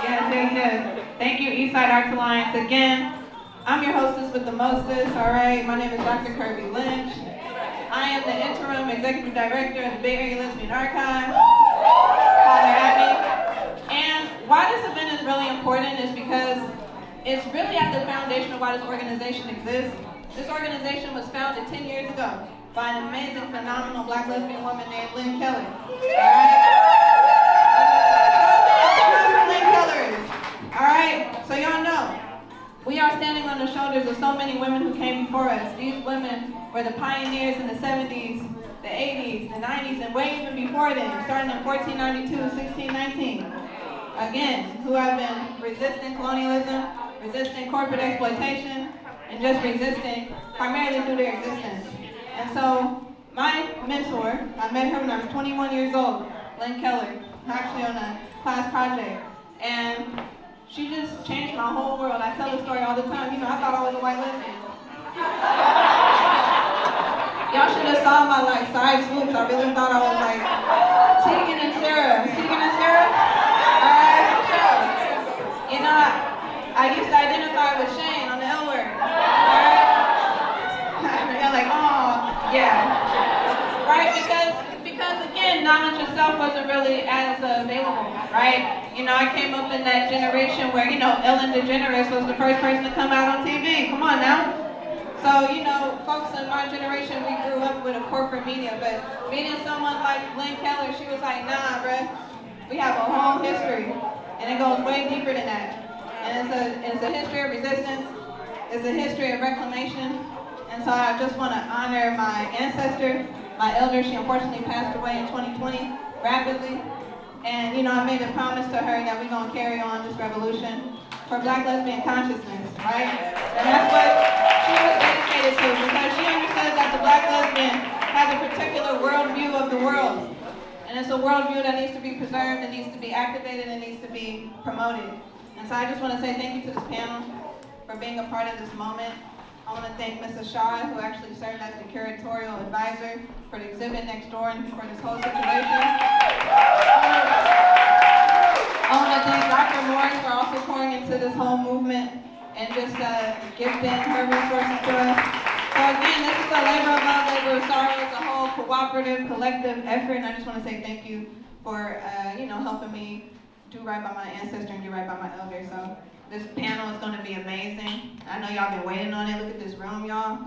Yes. Thank you, EastSide Arts Alliance. Again, I'm your hostess with the mostest, all right? My name is Dr. Kirby Lynch. I am the interim executive director of the Bay Area Lesbian Archive. Holler at me. And why this event is really important is because it's really at the foundation of why this organization exists. This organization was founded 10 years ago by an amazing, phenomenal Black lesbian woman named Lynn Keller. All right? All right, so y'all know, we are standing on the shoulders of so many women who came before us. These women were the pioneers in the 70s, the 80s, the 90s, and way even before then, starting in 1492, 1619. Again, who have been resisting colonialism, resisting corporate exploitation, and just resisting primarily through their existence. And so, my mentor, I met her when I was 21 years old, Lynn Keller, actually on a class project. And she just changed my whole world. I tell the story all the time. You know, I thought I was a white lesbian. Y'all should have saw my side swoops. I really thought I was like Tegan and Sarah. All right, sure. You know, I used to identify with Shane on the L word. All right. You're like, oh, yeah. Right? Because again, knowledge itself wasn't really as available, right? You know, I came up in that generation where, you know, Ellen DeGeneres was the first person to come out on TV. Come on now. So, you know, folks in my generation, we grew up with a corporate media, but meeting someone like Lynn Keller, she was like, nah, bruh, we have a whole history, and it goes way deeper than that. And it's a history of resistance, it's a history of reclamation, and so I just want to honor my ancestor, my elder. She unfortunately passed away in 2020, rapidly. And, you know, I made a promise to her that we're going to carry on this revolution for Black lesbian consciousness, right? And that's what she was dedicated to, because she understood that the Black lesbian has a particular worldview of the world. And it's a worldview that needs to be preserved, it needs to be activated, it needs to be promoted. And so I just want to say thank you to this panel for being a part of this moment. I want to thank Ms. Ashara, who actually served as the curatorial advisor for the exhibit next door and for this whole situation. I want to thank Dr. Morris for also pouring into this whole movement and just gifting her resources to us. So again, this is a labor of love, labor of sorrow. It's a whole cooperative, collective effort, and I just want to say thank you for you know, helping me do right by my ancestor and do right by my elder. So this panel is going to be amazing. I know y'all been waiting on it. Look at this room, y'all.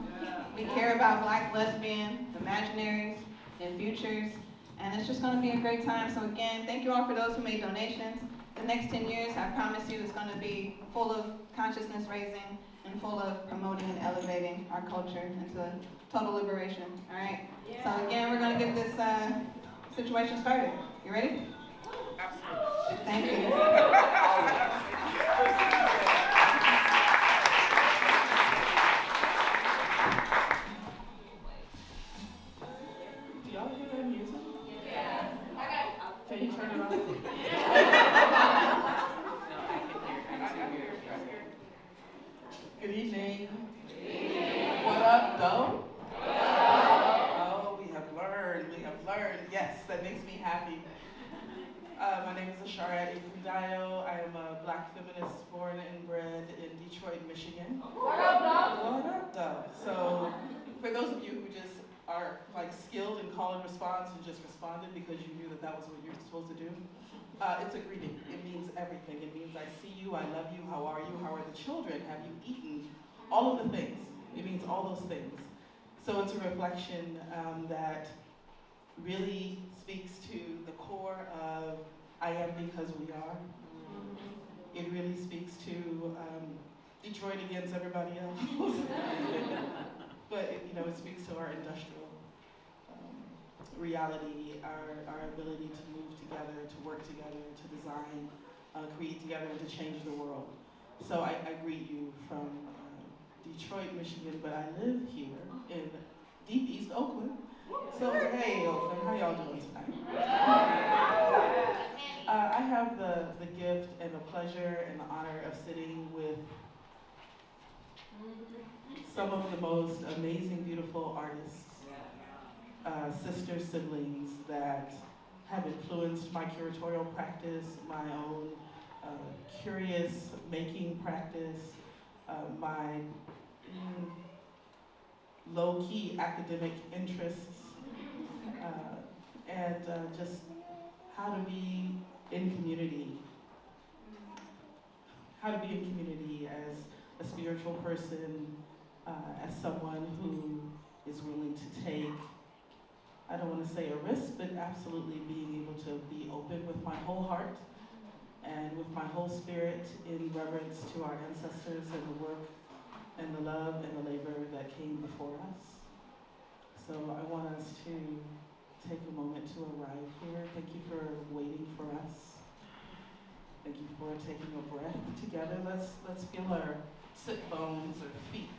We care about Black, lesbian, imaginaries, and futures. And it's just going to be a great time. So again, thank you all for those who made donations. The next 10 years, I promise you, is going to be full of consciousness raising and full of promoting and elevating our culture into total liberation. All right? Yeah. So again, we're going to get this situation started. You ready? Absolutely. Thank you. Do y'all hear that music? Yeah. Can you turn it on? Good evening. What up, though? Oh, we have learned. Yes, that makes me happy. My name is Ashara Ekundayo. I am a Black feminist born and bred in Detroit, Michigan. What up, though? So, for those of you who just are skilled in call and response and just responded because you knew that was what you're supposed to do, it's a greeting. It means everything. It means I see you, I love you, how are you, how are the children, have you eaten, all of the things. It means all those things. So it's a reflection that really speaks to the core of I am because we are. It really speaks to Detroit against everybody else. But it speaks to our industrial reality, our ability to move together, to work together, to design, create together, and to change the world. So I greet you from Detroit, Michigan, but I live here in deep East Oakland. So hey, Oakland, how y'all doing tonight? I have the gift and the pleasure and the honor of sitting with some of the most amazing, beautiful artists, sister siblings that have influenced my curatorial practice, my own curious making practice, my low-key academic interests, and just how to be in community. How to be in community as a spiritual person, as someone who is willing to take, I don't want to say a risk, but absolutely being able to be open with my whole heart and with my whole spirit in reverence to our ancestors and the work and the love and the labor that came before us. So I want us to take a moment to arrive here. Thank you for waiting for us. Thank you for taking a breath together. Let's feel our sit bones or feet.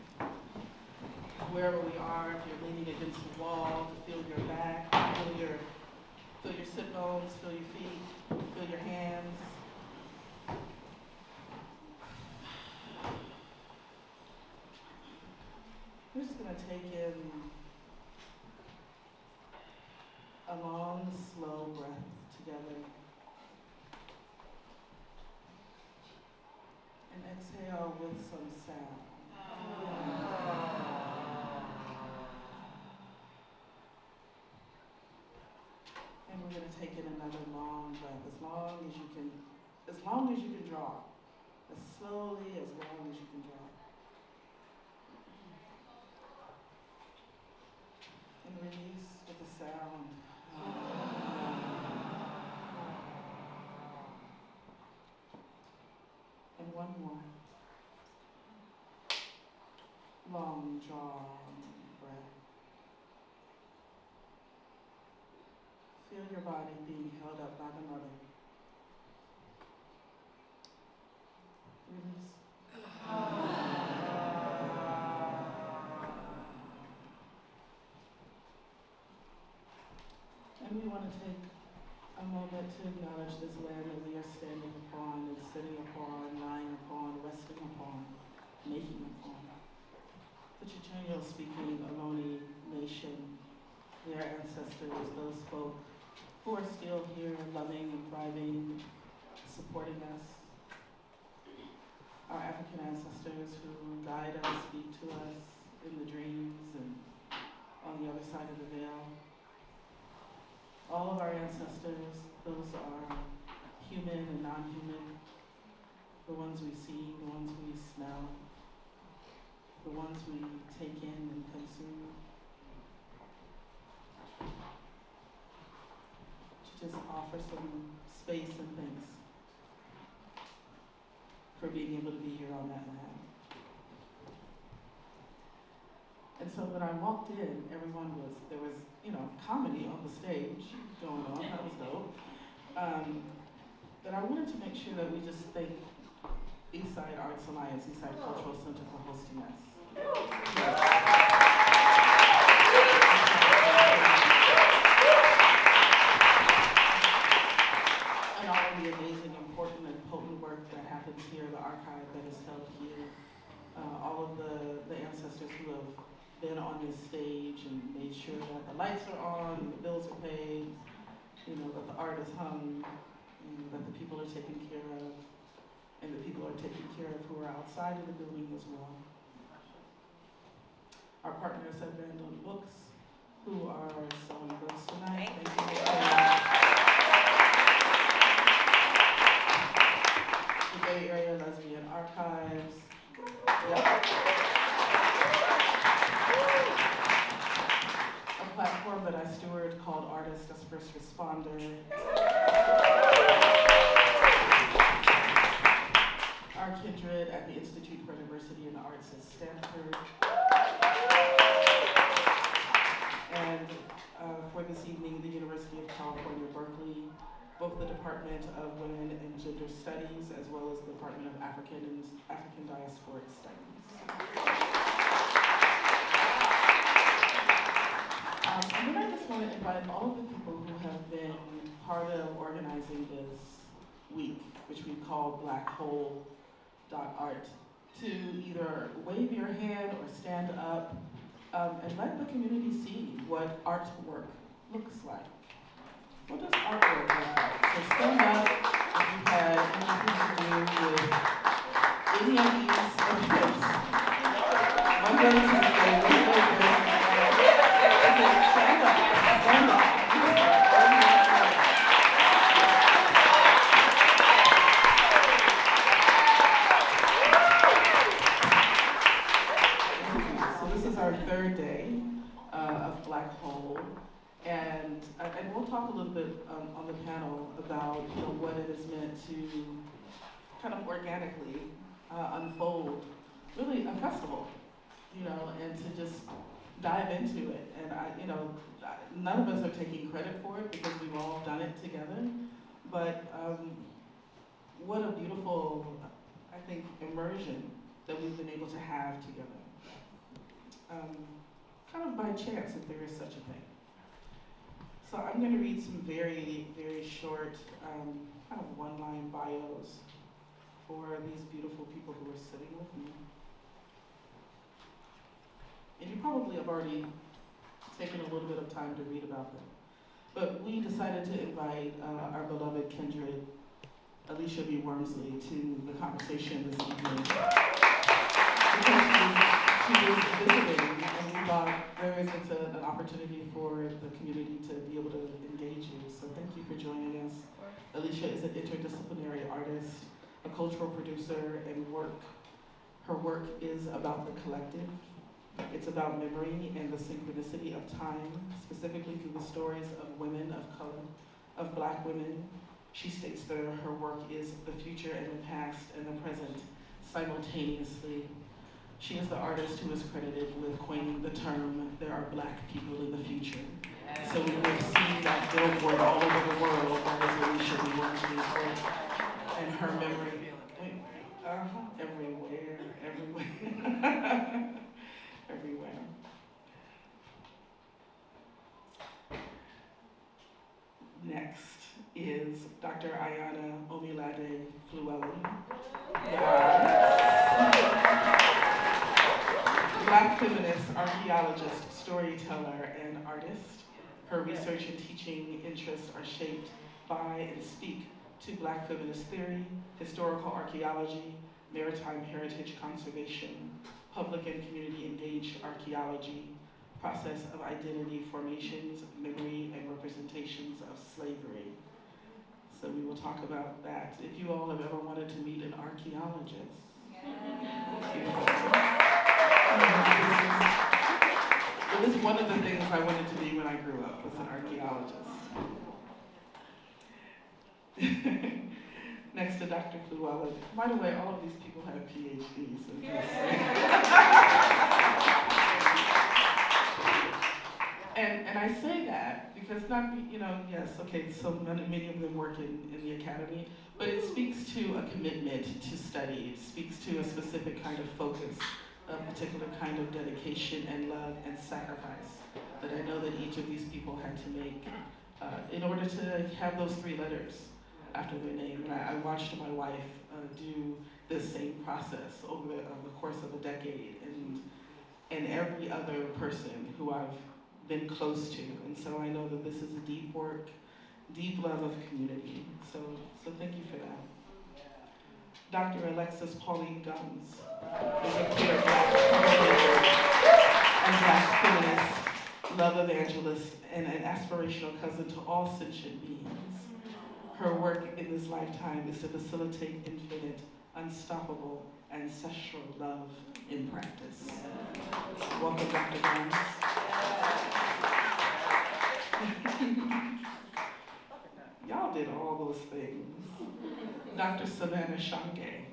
Wherever we are, if you're leaning against the wall, to feel your back, feel your sit bones, feel your feet, feel your hands. We're just gonna take in a long, slow breath together. And exhale with some sound. And we're going to take in another long breath, as long as you can draw. As slowly, as long as you can draw. And release with a sound. And one more. Long drawn breath. Feel your body being held up by the mother. Release. And we want to take a moment to acknowledge this land that we are standing upon and sitting upon, lying upon, resting upon, making upon. The Chichenyo speaking Ohlone nation, their ancestors, those folk who are still here loving and thriving, supporting us. Our African ancestors who guide us, speak to us in the dreams and on the other side of the veil. All of our ancestors, those are human and non-human, the ones we see, the ones we smell, the ones we take in and consume. To just offer some space and thanks for being able to be here on that land. And so when I walked in, there was, comedy on the stage going on, that was dope. But I wanted to make sure that we just thank EastSide Arts Alliance, EastSide Cultural Center for hosting us. And all of the amazing, important, and potent work that happens here, the archive that is held here, all of the ancestors who have been on this stage and made sure that the lights are on, and the bills are paid, that the art is hung, that the people are taken care of, and the people are taken care of who are outside of the building as well. Our partners at Random Books, who are selling books tonight. Thank you. The Bay Area Lesbian Archives. Yep. A platform that I steward called Artist as First Responder. Our kindred at the Institute for Diversity in the Arts at Stanford. And for this evening, the University of California, Berkeley, both the Department of Women and Gender Studies, as well as the Department of African Diasporic Studies. And then I just want to invite all of the people who have been part of organizing this week, which we call blackhole.art, to either wave your hand or stand up and let the community see what artwork looks like. What does artwork look like? So stand up if you've had anything to talk a little bit on the panel about what it has meant to kind of organically unfold really a festival, and to just dive into it. And none of us are taking credit for it because we've all done it together. But what a beautiful, I think, immersion that we've been able to have together. Kind of by chance, if there is such a thing. So I'm going to read some very, very short, kind of one-line bios for these beautiful people who are sitting with me. And you probably have already taken a little bit of time to read about them. But we decided to invite our beloved kindred, Alisha B. Wormsley, to the conversation this evening. Because she is visiting, and we thought there isn't an opportunity for the community to be able to engage you. So thank you for joining us. Alisha is an interdisciplinary artist, a cultural producer, and her work is about the collective. It's about memory and the synchronicity of time, specifically through the stories of women of color, of Black women. She states that her work is the future and the past and the present simultaneously. She is the artist who is credited with coining the term, "There are Black people in the future." So we will see that billboard all over the world, that is Alisha B. Wormsley's work and her memory. Everywhere. Everywhere. Next is Dr. Ayana Omilade Flewellen. Black feminist, archaeologist, storyteller, and artist. Her research and teaching interests are shaped by and speak to Black feminist theory, historical archaeology, maritime heritage conservation, public and community engaged archaeology, process of identity formations, memory, and representations of slavery. So we will talk about that. If you all have ever wanted to meet an archaeologist, it was one of the things I wanted to be when I grew up, was an archaeologist. Next to Dr. Flewellen. By the way, all of these people have PhDs. So and I say that because yes, okay, so many of them work in the academy, but it speaks to a commitment to study. It speaks to a specific kind of focus, a particular kind of dedication and love and sacrifice that I know that each of these people had to make in order to have those three letters after their name. And I watched my wife do this same process over the course of a decade, and every other person who I've been close to. And so I know that this is a deep work, deep love of community. So thank you for that. Dr. Alexis Pauline Gumbs is a queer Black communicator and Black feminist, love evangelist, and an aspirational cousin to all sentient beings. Her work in this lifetime is to facilitate infinite, unstoppable, ancestral love in practice. Welcome, Dr. Gumbs. Y'all did all those things. Dr. Savannah Shange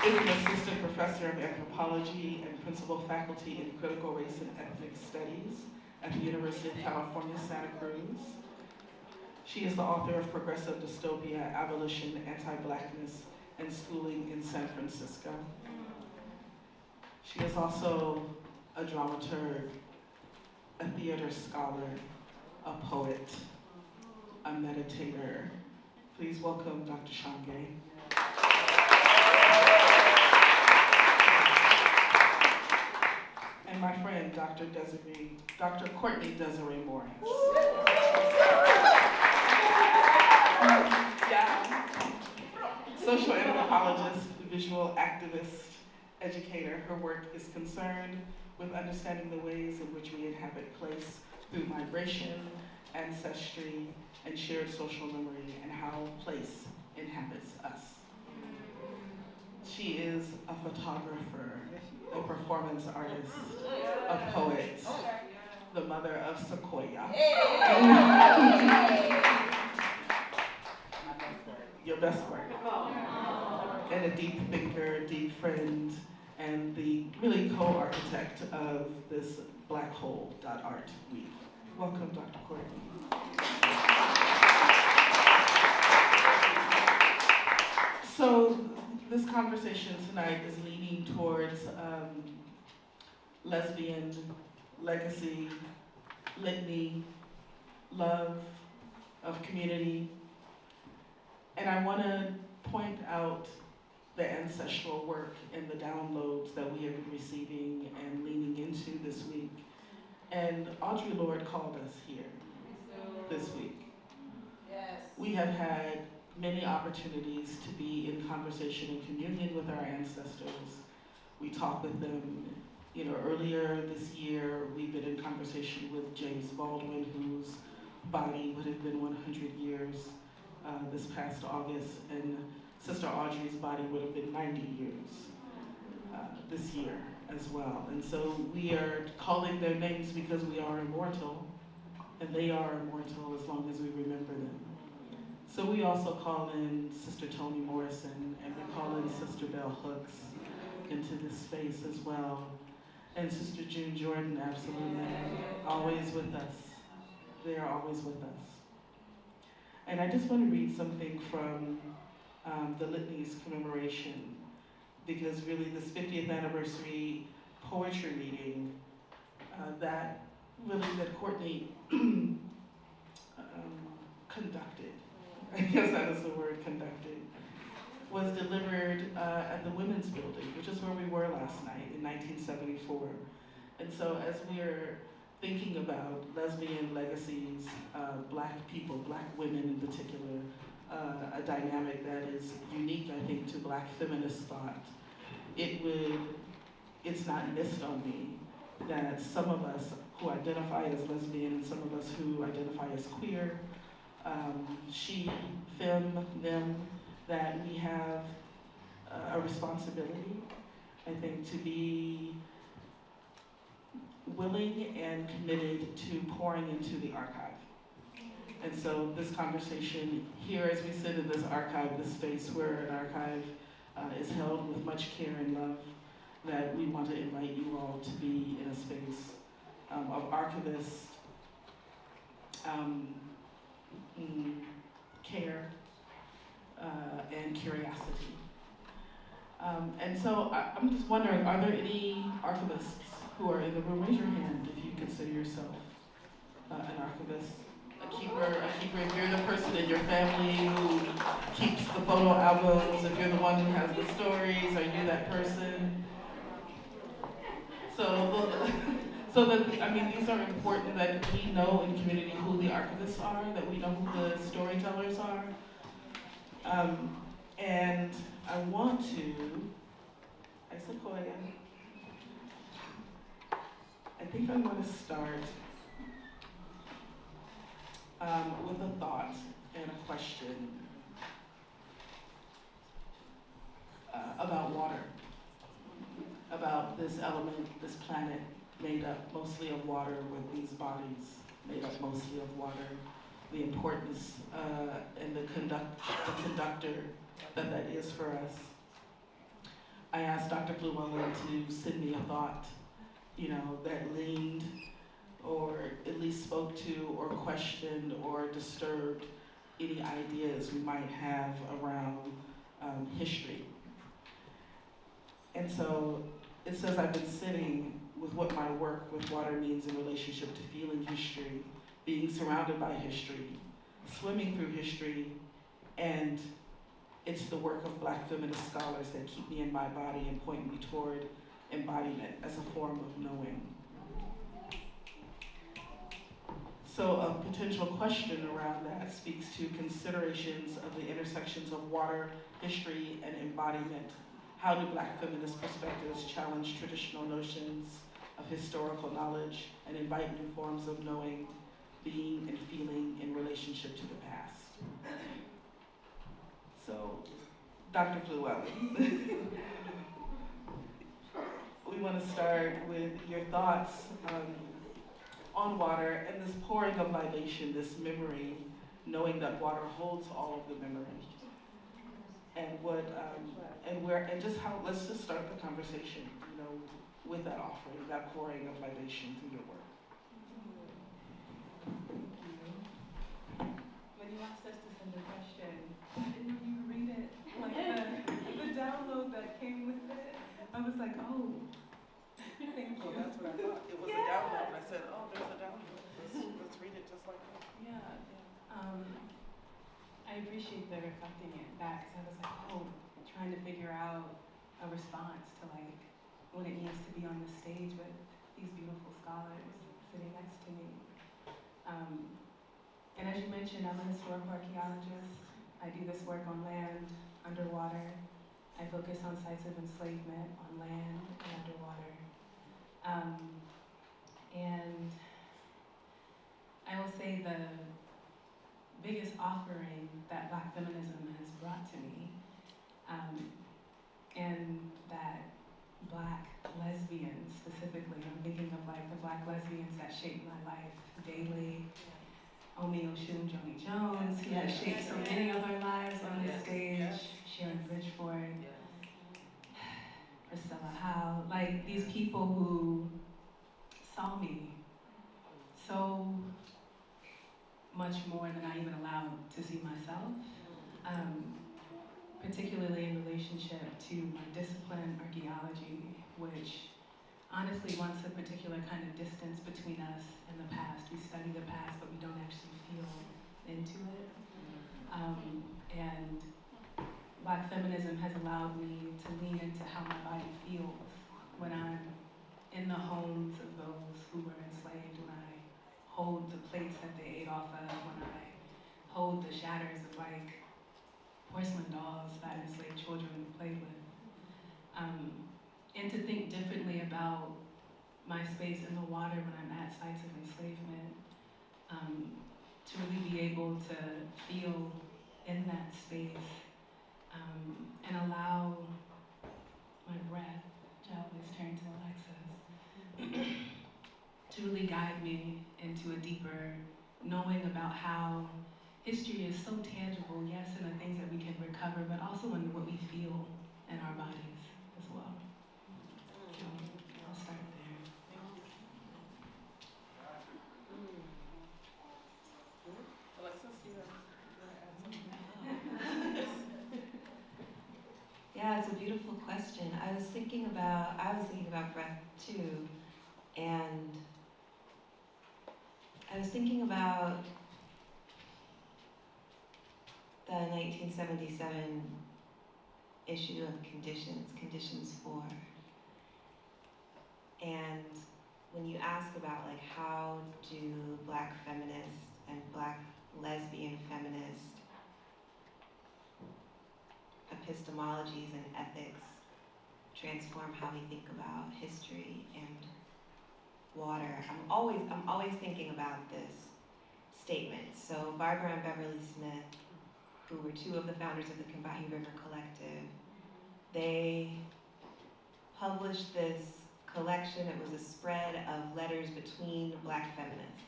is an assistant professor of anthropology and principal faculty in critical race and ethnic studies at the University of California, Santa Cruz. She is the author of Progressive Dystopia, Abolition, Anti-Blackness, and Schooling in San Francisco. She is also a dramaturg, a theater scholar, a poet, a meditator. Please welcome Dr. Shange. And my friend, Dr. Courtney Desiree Morris. Yeah. Social anthropologist, visual activist, educator. Her work is concerned with understanding the ways in which we inhabit place through migration, ancestry, and shared social memory, and how place inhabits us. She is a photographer, a performance artist, a poet, the mother of Sequoia. Your best work. And a deep thinker, deep friend, and the really co-architect of this Black Hole.art week. Welcome, Dr. Courtney. So this conversation tonight is leaning towards lesbian legacy, litany, love of community. And I want to point out the ancestral work and the downloads that we have been receiving and leaning into this week. And Audre Lorde called us here this week. Yes. We have had many opportunities to be in conversation and communion with our ancestors. We talked with them, earlier this year. We've been in conversation with James Baldwin, whose body would have been 100 years this past August, and Sister Audrey's body would have been 90 years this year as well. And so we are calling their names because we are immortal, and they are immortal as long as we remember them. So we also call in Sister Toni Morrison, and we call in Sister Bell Hooks into this space as well. And Sister June Jordan, absolutely, always with us. They are always with us. And I just want to read something from the Litany's commemoration, because really this 50th anniversary poetry reading that Courtney conducted, I guess that is the word, conducted, was delivered at the Women's Building, which is where we were last night in 1974. And so as we're thinking about lesbian legacies, Black people, Black women in particular, a dynamic that is unique, I think, to Black feminist thought, it's not missed on me that some of us who identify as lesbian and some of us who identify as queer, she, femme, them, that we have a responsibility, I think, to be willing and committed to pouring into the archive. And so this conversation here, as we sit in this archive, this space where an archive is held with much care and love, that we want to invite you all to be in a space of archivist care and curiosity. And so I'm just wondering, are there any archivists who are in the room? Raise your hand if you consider yourself an archivist, a keeper. If you're the person in your family who keeps the photo albums, if you're the one who has the stories, are you that person? These are important, that we know in community who the archivists are, that we know who the storytellers are. And I want to, I think I'm going to start with a thought and a question about water, about this element, this planet made up mostly of water, with these bodies made up mostly of water, the importance and the conductor that is for us. I asked Dr. Flewellen to send me a thought, that leaned or at least spoke to or questioned or disturbed any ideas we might have around history. And so it says, I've been sitting with what my work with water means in relationship to feeling history, being surrounded by history, swimming through history, and it's the work of Black feminist scholars that keep me in my body and point me toward embodiment as a form of knowing. So a potential question around that speaks to considerations of the intersections of water, history, and embodiment. How do Black feminist perspectives challenge traditional notions of historical knowledge and invite new forms of knowing, being, and feeling in relationship to the past? So, Dr. Flewellen, we want to start with your thoughts on water and this pouring of libation, this memory, knowing that water holds all of the memory. And what, and just how, let's just start the conversation, with that offering, that pouring of libation through your work. When you asked us to send a question, I didn't know you could read it. Like the download that came with it, I was like, oh, thank you. Oh, that's what I thought. It was a download, and I said, oh, there's a download. Let's read it just like that. Yeah. I appreciate the reflecting it back, because I was like, oh, trying to figure out a response to like what it means to be on the stage with these beautiful scholars sitting next to me. And as you mentioned, I'm a historical archaeologist. I do this work on land, underwater. I focus on sites of enslavement on land and underwater. And I will say the biggest offering that Black feminism has brought to me, and that Black lesbians specifically, I'm thinking of like the Black lesbians that shaped my life daily, Omilade, Joni Jones, who has shaped so many of our lives on this stage, Sharon Bridgeford, Priscilla Howe, like these people who saw me so much more than I even allowed to see myself, particularly in relationship to my discipline, archaeology, which honestly wants a particular kind of distance between us and the past. We study the past, but we don't actually feel into it. And Black feminism has allowed me to lean into how my body feels when I'm in the homes of those who were enslaved, when I hold the plates that they ate off of, when I hold the shatters of like porcelain dolls that enslaved children played with. And to think differently about my space in the water when I'm at sites of enslavement, to really be able to feel in that space, and allow my breath, which I always turn to Alexis, to really guide me into a deeper knowing about how history is so tangible, yes, in the things that we can recover, but also in what we feel in our bodies as well. So I'll start there. Alexis, you want to add something? Yeah, it's a beautiful question. I was thinking about breath too, and I was thinking about the 1977 issue of Conditions 4. And when you ask about like how do Black feminists and Black lesbian feminists epistemologies and ethics transform how we think about history and water, I'm always thinking about this statement. So Barbara and Beverly Smith, who were two of the founders of the Combahee River Collective, they published this collection. It was a spread of letters between Black feminists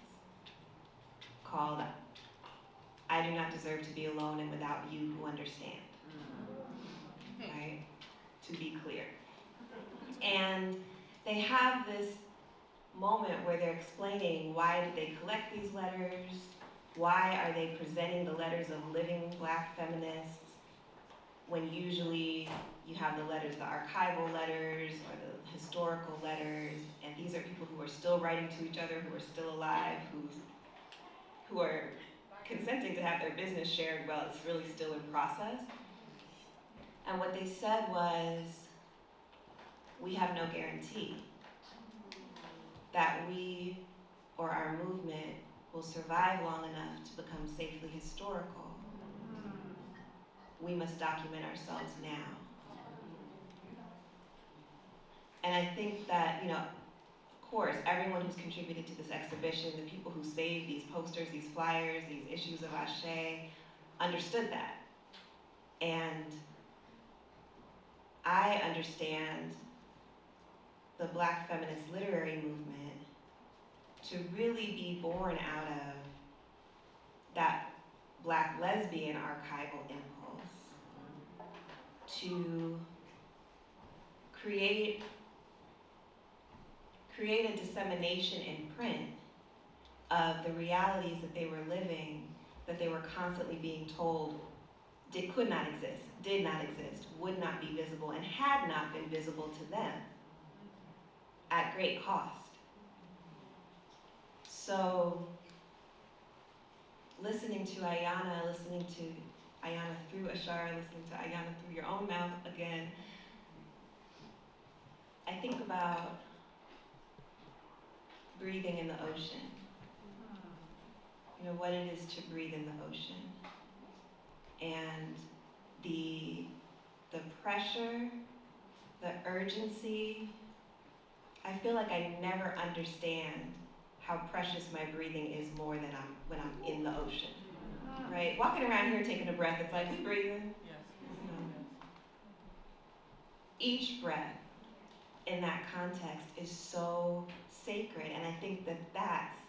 called I Do Not Deserve to Be Alone and Without You Who Understand. Right? To be clear. And they have this moment where they're explaining why did they collect these letters, why are they presenting the letters of living Black feminists when usually you have the letters, the archival letters or the historical letters, and these are people who are still writing to each other, who are still alive, who are consenting to have their business shared while it's really still in process. And what they said was, we have no guarantee that we or our movement will survive long enough to become safely historical. We must document ourselves now. And I think that, of course, everyone who's contributed to this exhibition, the people who saved these posters, these flyers, these issues of Ashe, understood that. And I understand the Black feminist literary movement to really be born out of that Black lesbian archival impulse to create a dissemination in print of the realities that they were living, that they were constantly being told could not exist, did not exist, would not be visible, and had not been visible to them at great cost. So, listening to Ayana, listening to Ayana through Ashara, listening to Ayana through your own mouth again, I think about breathing in the ocean. You know, what it is to breathe in the ocean. And the pressure, the urgency, I feel like I never understand how precious my breathing is more than when I'm in the ocean, right? Walking around here taking a breath, it's like, we breathing? Yes. Each breath in that context is so sacred, and I think that that's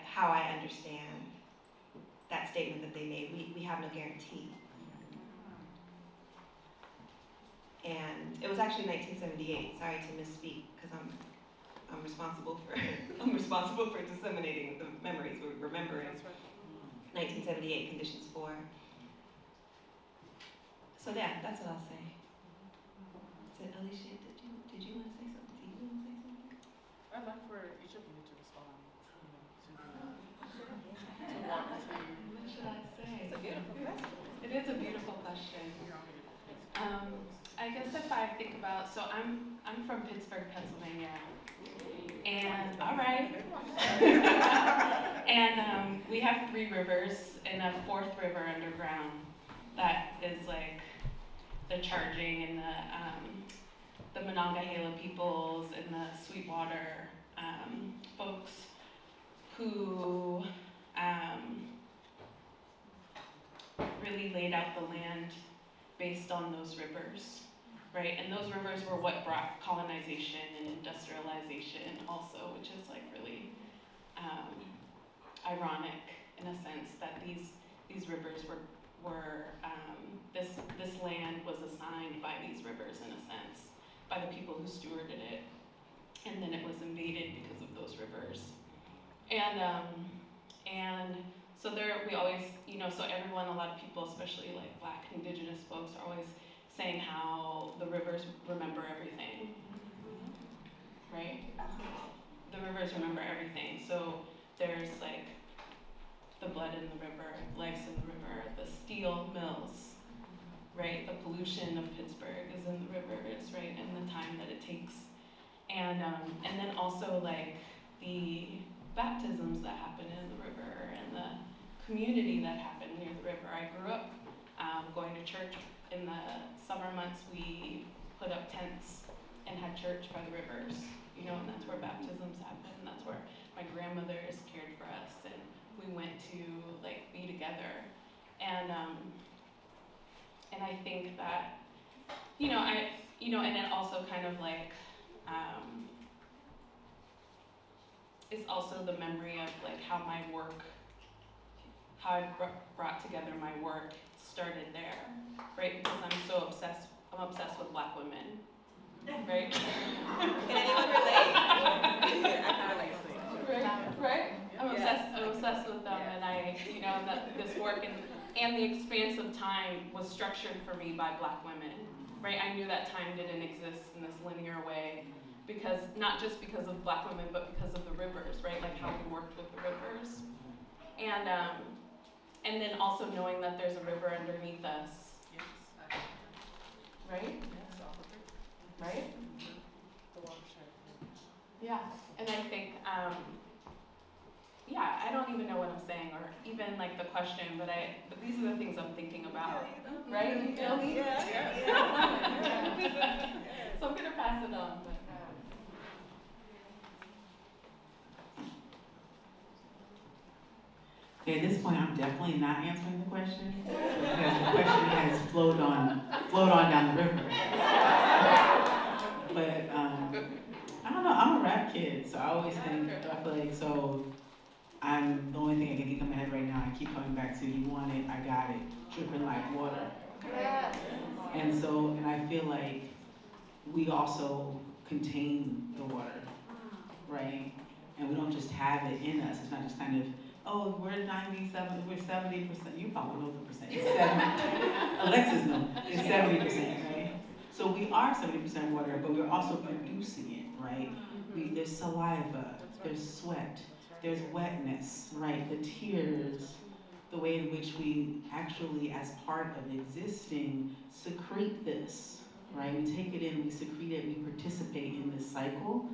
how I understand that statement that they made. We have no guarantee. And it was actually 1978. Sorry to misspeak, because I'm responsible for disseminating the memories, remembering 1978 conditions 4. So yeah, that's what I'll say. So Alisha, did you want to say something? Do you want to say something? I'd like for each of you to respond, to walk to. What should I say? It's a beautiful question. It is a beautiful question. I guess if I think about, so I'm from Pittsburgh, Pennsylvania, and all right, and we have 3 rivers and a 4th river underground that is like the Charging and the Monongahela peoples and the Sweetwater folks who really laid out the land based on those rivers, right? And those rivers were what brought colonization and industrialization also, which is like really ironic in a sense that these rivers were this land was assigned by these rivers in a sense, by the people who stewarded it, and then it was invaded because of those rivers. And so we always, so everyone, a lot of people, especially like Black Indigenous folks, are always saying how the rivers remember everything, right? The rivers remember everything. So there's like the blood in the river, life's in the river, the steel mills, right? The pollution of Pittsburgh is in the rivers, right? And the time that it takes. And then also like the baptisms that happen in the river and the community that happened near the river. I grew up going to church in the summer months. We put up tents and had church by the rivers, and that's where baptisms happen. That's where my grandmothers cared for us, and we went to like be together. And I think that, and then also kind of like, it's also the memory of like how I brought together my work started there, right? Because I'm obsessed with Black women, right? Can anyone relate? I can relate. Right? I'm obsessed with them, and this work and the expanse of time was structured for me by Black women, right? I knew that time didn't exist in this linear way, because not just because of Black women, but because of the rivers, right? Like how we worked with the rivers, and then also knowing that there's a river underneath us, Yes. right? Yes, all of it. Right? The watershed. Yeah, and I think, I don't even know what I'm saying, or even like the question, but these are the things I'm thinking about, right? You feel me? Yeah. So I'm gonna pass it on, but. Okay, at this point, I'm definitely not answering the question, because the question has flowed on down the river. But I don't know, I'm a rap kid, so I always think, I feel like, so, the only thing I can think of in my head right now, I keep coming back to, you want it, I got it, dripping like water. And I feel like we also contain the water, right? And we don't just have it in us. It's not just kind of, oh, we're 97, we're 70%. You probably know the percent. It's 70. Alexis knows. It's 70%, right? So we are 70% water, but we're also producing it, right? There's saliva, there's sweat, there's wetness, right? The tears, the way in which we actually, as part of existing, secrete this, right? We take it in, we secrete it, we participate in this cycle.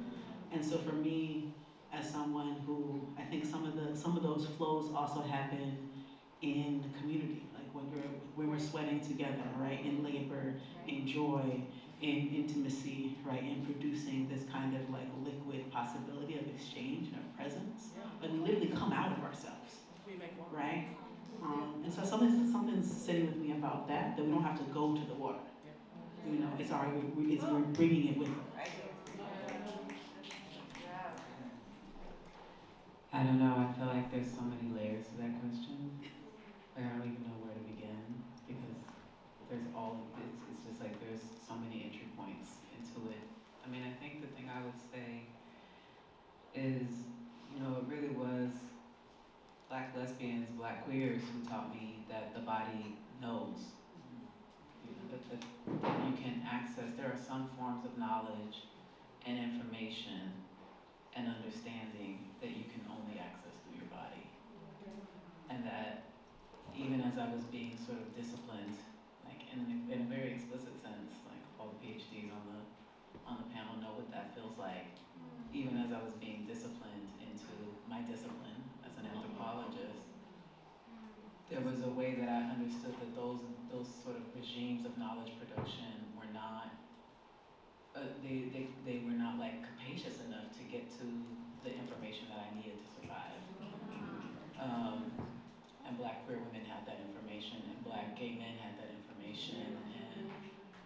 And so for me, as someone who, I think some of those flows also happen in the community, like when we're sweating together, right? In labor, in joy, in intimacy, right? In producing this kind of like liquid possibility of exchange and of presence. Like we literally come out of ourselves, right? And so something's sitting with me about that we don't have to go to the water. You know, we're bringing it with us. I don't know, I feel like there's so many layers to that question. Like I don't even know where to begin because it's just like there's so many entry points into it. I mean, I think the thing I would say is, you know, it really was Black lesbians, Black queers who taught me that the body knows. That you can access, there are some forms of knowledge and information and understanding that you can only access through your body. And that even as I was being sort of disciplined, like in a very explicit sense, like all the PhDs on the panel know what that feels like. Even as I was being disciplined into my discipline as an anthropologist, there was a way that I understood that those sort of regimes of knowledge production were not, they were not like capacious enough to get to the information that I needed to survive. And Black queer women had that information, and Black gay men had that information, and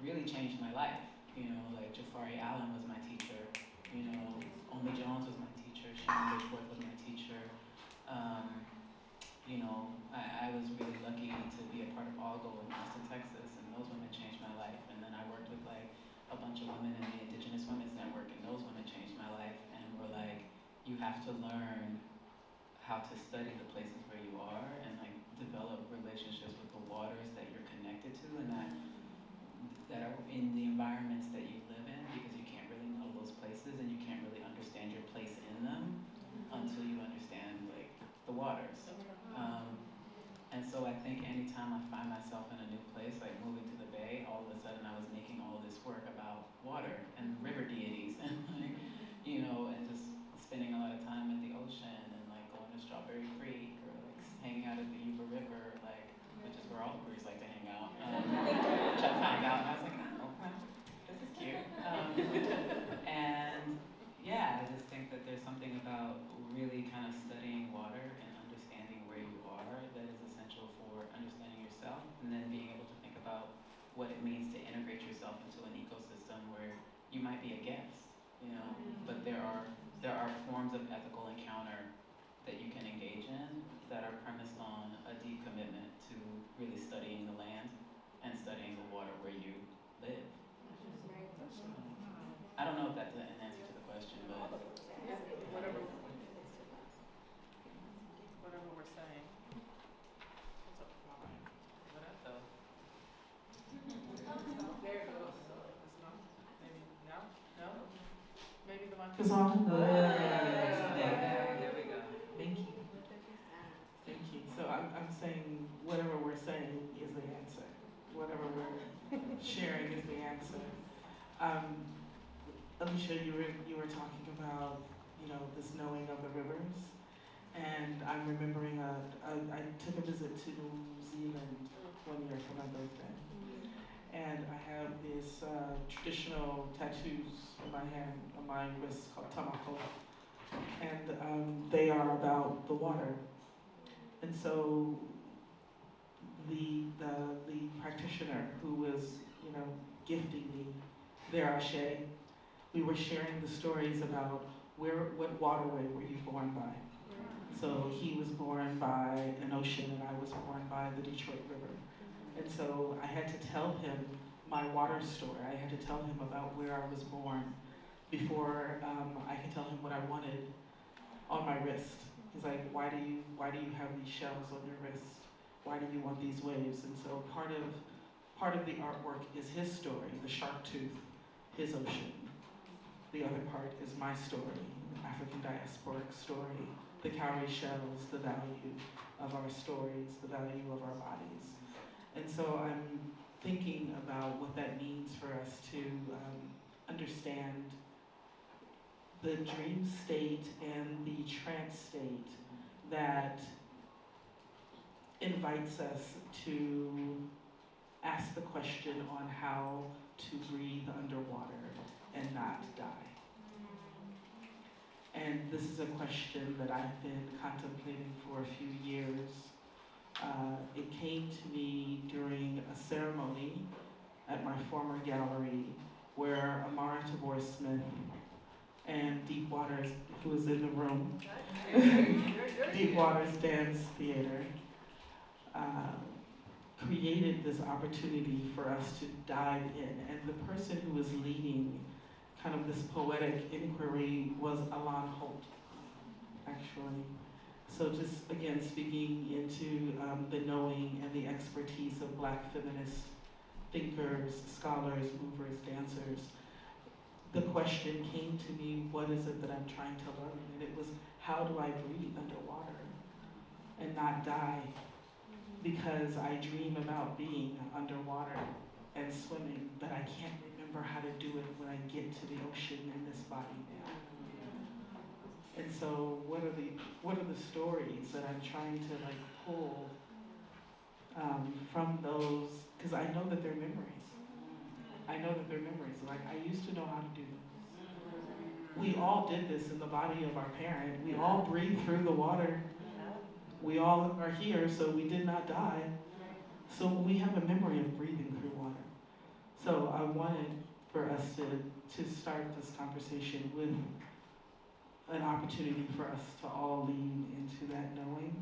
really changed my life. You know, like Jafari Allen was my teacher. You know, Omi Jones was my teacher. Shange was my teacher. You know, I was really lucky to be a part of Algo in Austin, Texas, and those women changed my life. And then I worked with like a bunch of women in the Indigenous Women's Network, and those women changed my life. And were like, you have to learn how to study the places where you are and like develop relationships with the waters that you're connected to and that are in the environments that you live in, because you can't really know those places and you can't really understand your place in them until you understand like the waters. And so I think anytime I find myself in a new place, like moving to the Bay, all of a sudden I was making all this work about water and river deities and like, you know, and just spending a lot of time at the ocean and like going to Strawberry Creek or like hanging out at the Yuba River, like, which is where all the queers like to hang out. Which I found out and I was like, oh, okay, this is cute. And yeah, I just think that there's something about really kind of studying water and understanding where you are that is essential for understanding yourself, and then being able to think about what it means to integrate yourself into an ecosystem where you might be a guest, you know, but there are forms of ethical encounter that you can engage in that are premised on a deep commitment to really studying the land and studying the water where you live. I don't know if that's an answer to the question, but Whatever we're saying. What's up, Pauline? what up though? There it goes. Maybe now? No? Maybe the mic is on? There we go. Thank you. Thank you. So I'm saying whatever we're saying is the answer. Whatever we're sharing is the answer. Alisha, you were talking about, you know, this knowing of the rivers. And I'm remembering I took a visit to New Zealand one year for my birthday. And I have these traditional tattoos on my hand, on my wrist called tamako. And they are about the water. And so the practitioner who was, you know, gifting me their ashe we were sharing the stories about what waterway were you born by. So he was born by an ocean and I was born by the Detroit River. And so I had to tell him my water story. I had to tell him about where I was born before I could tell him what I wanted on my wrist. He's like, why do you have these shells on your wrist? Why do you want these waves? And so part of the artwork is his story, the shark tooth, his ocean. The other part is my story, African diasporic story, the cowrie shells, the value of our stories, the value of our bodies. And so I'm thinking about what that means for us to understand the dream state and the trance state that invites us to ask the question on how to breathe underwater and not die. And this is a question that I've been contemplating for a few years. It came to me during a ceremony at my former gallery where Amara Tabor-Smith and Deep Waters, who is in the room, Deep Waters Dance Theater, created this opportunity for us to dive in. And the person who was leading kind of this poetic inquiry was Alan Holt, actually. So just, again, speaking into the knowing and the expertise of Black feminist thinkers, scholars, movers, dancers, the question came to me, what is it that I'm trying to learn? And it was, how do I breathe underwater and not die? Because I dream about being underwater and swimming, but I can't remember how to do it when I get to the ocean in this body now. And so what are the stories that I'm trying to pull from those, because I know that they're memories. I know that they're memories. I used to know how to do this. We all did this in the body of our parent. We all breathed through the water. We all are here, so we did not die. So we have a memory of breathing through water. So I wanted for us to start this conversation with an opportunity for us to all lean into that knowing.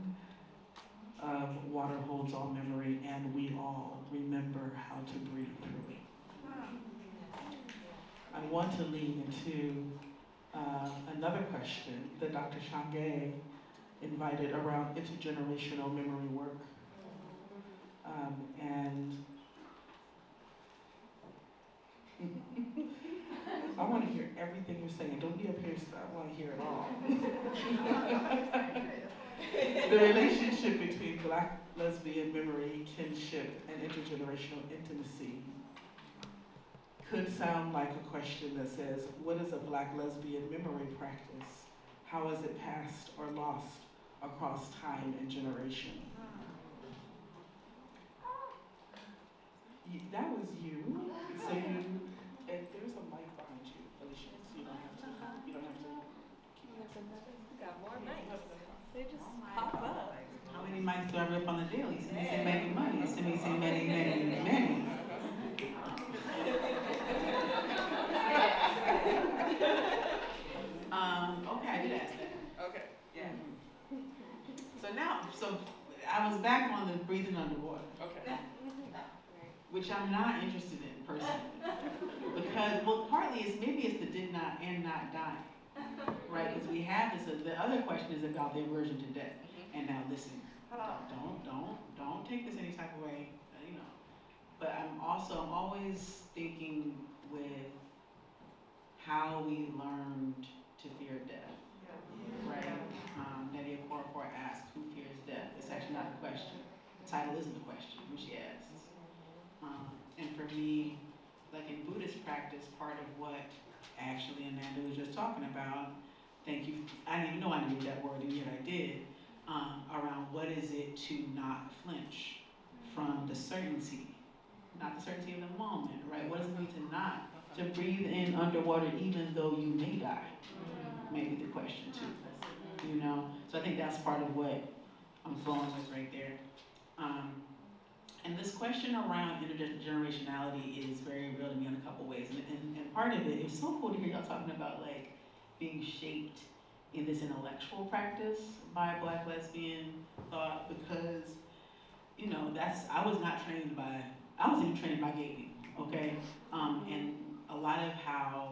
Water holds all memory, and we all remember how to breathe through it. I want to lean into another question that Dr. Shange invited around intergenerational memory work. And I want to hear everything you're saying. Don't be up here, I want to hear it all. The relationship between Black lesbian memory, kinship, and intergenerational intimacy could sound like a question that says, what is a Black lesbian memory practice? How is it passed or lost across time and generation? That was you. So there's a mic behind you, Alisha, so you don't have to keep Got more mics. They just pop up. How many mics do I rip on the daily? Somebody say making money. Somebody say many, many, many. Okay, I did ask that. Okay, yeah. So I was back on the breathing underwater, Okay. which I'm not interested in personally. Because, well, partly maybe it's the did not and not die, right? Because we have this, the other question is about the aversion to death. And now listen, don't take this any type of way, But I'm always thinking with how we learned to fear death, right? Nadia Korokor asked, who fears death? It's actually not a question. The title isn't the question, who she asks. And for me, in Buddhist practice, part of what actually Amanda was just talking about, thank you, I didn't even know I needed that word, and yet I did, around what is it to not flinch from the certainty, not the certainty of the moment, right? What does it mean to breathe in underwater even though you may die? Maybe the question too, So I think that's part of what I'm flowing with right there. And this question around intergenerationality is very real to me in a couple ways. And part of it is so cool to hear y'all talking about like being shaped in this intellectual practice by Black lesbian thought, because, you know, I wasn't even trained by gay people, okay? And a lot of how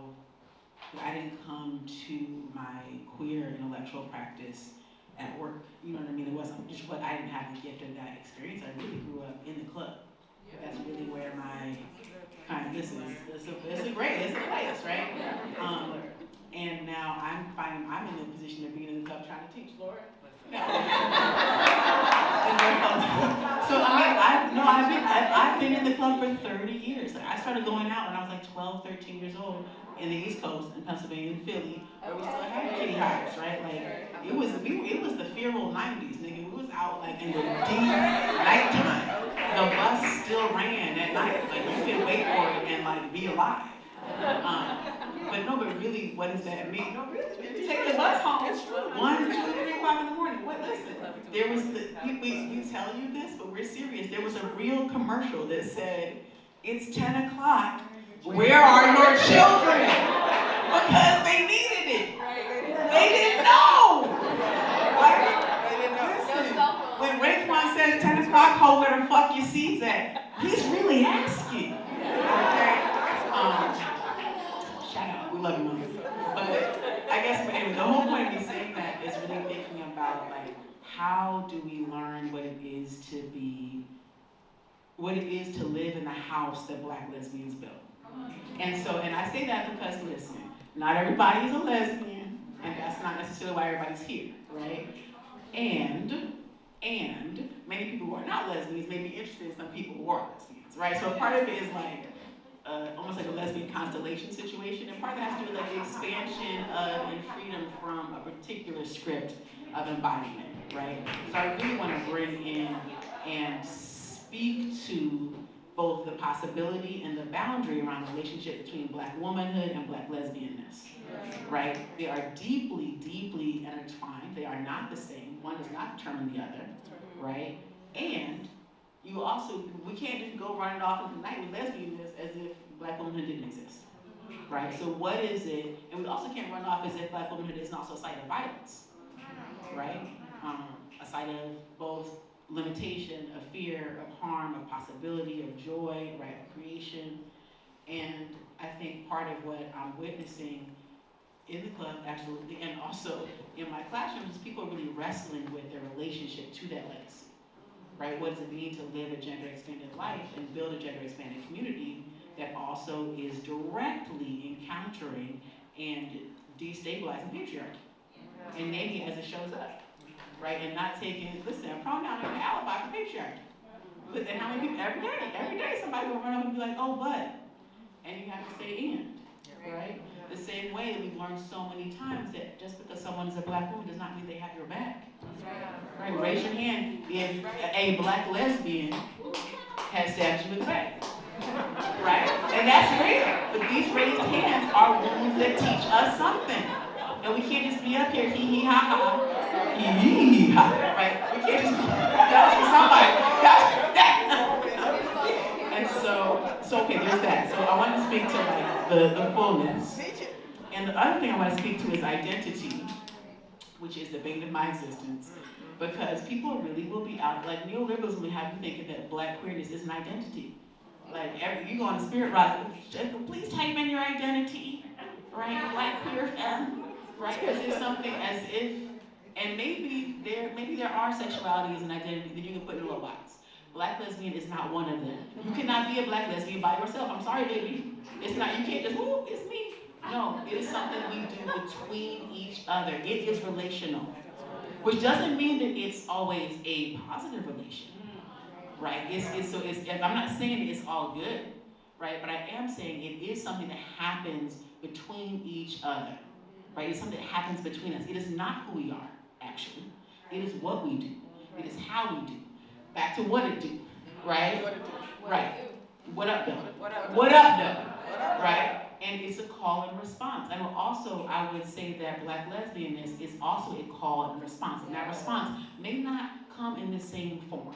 I didn't come to my queer intellectual practice at work, you know what I mean? It wasn't just what I didn't have the gift of that experience. I really grew up in the club. That's really where my kind of it's a place, right? And now I'm in the position of being in the club trying to teach, Lorde. No. So I've been in the club for 30 years. Like, I started going out when I was like 12, 13 years old in the East Coast, in Pennsylvania, in Philly, where we still had kitty hives, right? Like, it was the fearful 90s, nigga. We was out like in the deep nighttime. The bus still ran at night. Like, you could wait for it and like be alive. But really, what does that mean? No, really, take the bus home. 1, 2, 3 o'clock in the morning. What? Listen, there was we tell you this, but we're serious. There was a real commercial that said, "It's 10 o'clock. Where are your children?" Because they needed it. They didn't know. Listen, when Raekwon says 10 o'clock, ho, where the fuck your seats at? He's really asking. Okay. Shout out, we love you, Mom. But I guess anyway, the whole point of me saying that is really thinking about like, how do we learn what it is to live in the house that Black lesbians built? And I say that because, listen, not everybody is a lesbian, and that's not necessarily why everybody's here, right? And many people who are not lesbians may be interested in some people who are lesbians, right? So part of it is like, almost like a lesbian constellation situation, and part of that has to do with like the expansion of and freedom from a particular script of embodiment, right? So I really want to bring in and speak to both the possibility and the boundary around the relationship between Black womanhood and Black lesbianness, right? They are deeply, deeply intertwined. They are not the same. One does not determine the other, right? And we can't just go running off into the night with lesbianness as if Black womanhood didn't exist, right? So what is it? And we also can't run off as if Black womanhood isn't also a site of violence, right? A site of both limitation, of fear, of harm, of possibility, of joy, right, of creation. And I think part of what I'm witnessing in the club, absolutely, and also in my classrooms, is people are really wrestling with their relationship to that legacy, right? What does it mean to live a gender-expanded life and build a gender-expanded community that also is directly encountering and destabilizing patriarchy, and naming it as it shows up, right? And not taking, listen, a pronoun is an alibi for patriarchy. But then how many people, every day somebody will run up and be like, oh, but, and you have to say and, right? The same way that we've learned so many times that just because someone is a Black woman does not mean they have your back. Right? Raise your hand if a Black lesbian has stabbed you in the back. Right? And that's real. But these raised hands are wounds that teach us something. And we can't just be up here hee hee ha ha. Hee hee ha. Right? We can't just somebody. And so okay, there's that. So I want to speak to like the fullness. And the other thing I want to speak to is identity, which is the bane of my existence. Because people really will be out, like neoliberalism will have you thinking that Black queerness is an identity. Like you go on a spirit ride, please type in your identity, right? Black queer femme, right? Because it's something as if, and maybe there are sexualities and identity that you can put in a little box. Black lesbian is not one of them. You cannot be a Black lesbian by yourself. I'm sorry, baby. It's not. You can't just, ooh, it's me. No, it is something we do between each other. It is relational, which doesn't mean that it's always a positive relation, right? I'm not saying it's all good, right? But I am saying it is something that happens between each other, right? It's something that happens between us. It is not who we are, actually. It is what we do. It is how we do. Back to what it do, right? Right. What up, though? What up, though? Right? And it's a call and response. And also, I would say that Black lesbianness is also a call and response. And that response may not come in the same form.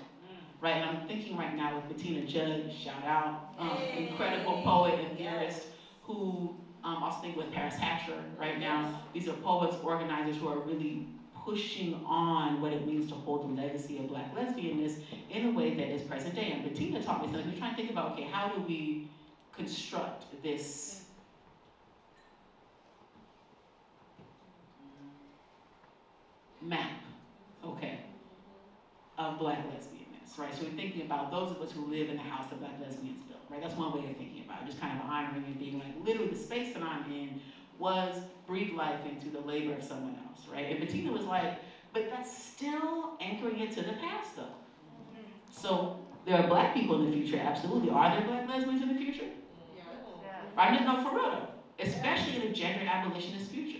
right? And I'm thinking right now with Bettina Judd, shout out, incredible poet and theorist, who also think with Paris Hatcher right now. These are poets, organizers who are really pushing on what it means to hold the legacy of Black lesbianness in a way that is present day. And Bettina taught me something. We're trying to think about, okay, how do we construct this map, okay, of Black lesbianness, right? So we're thinking about those of us who live in the house that Black lesbians built, right? That's one way of thinking about it, just kind of honoring and being like, literally the space that I'm in was breathed life into the labor of someone else, right? And Bettina was like, but that's still anchoring it to the past though. So there are Black people in the future, absolutely. Are there Black lesbians in the future? I didn't know for real though, especially in a gender abolitionist future.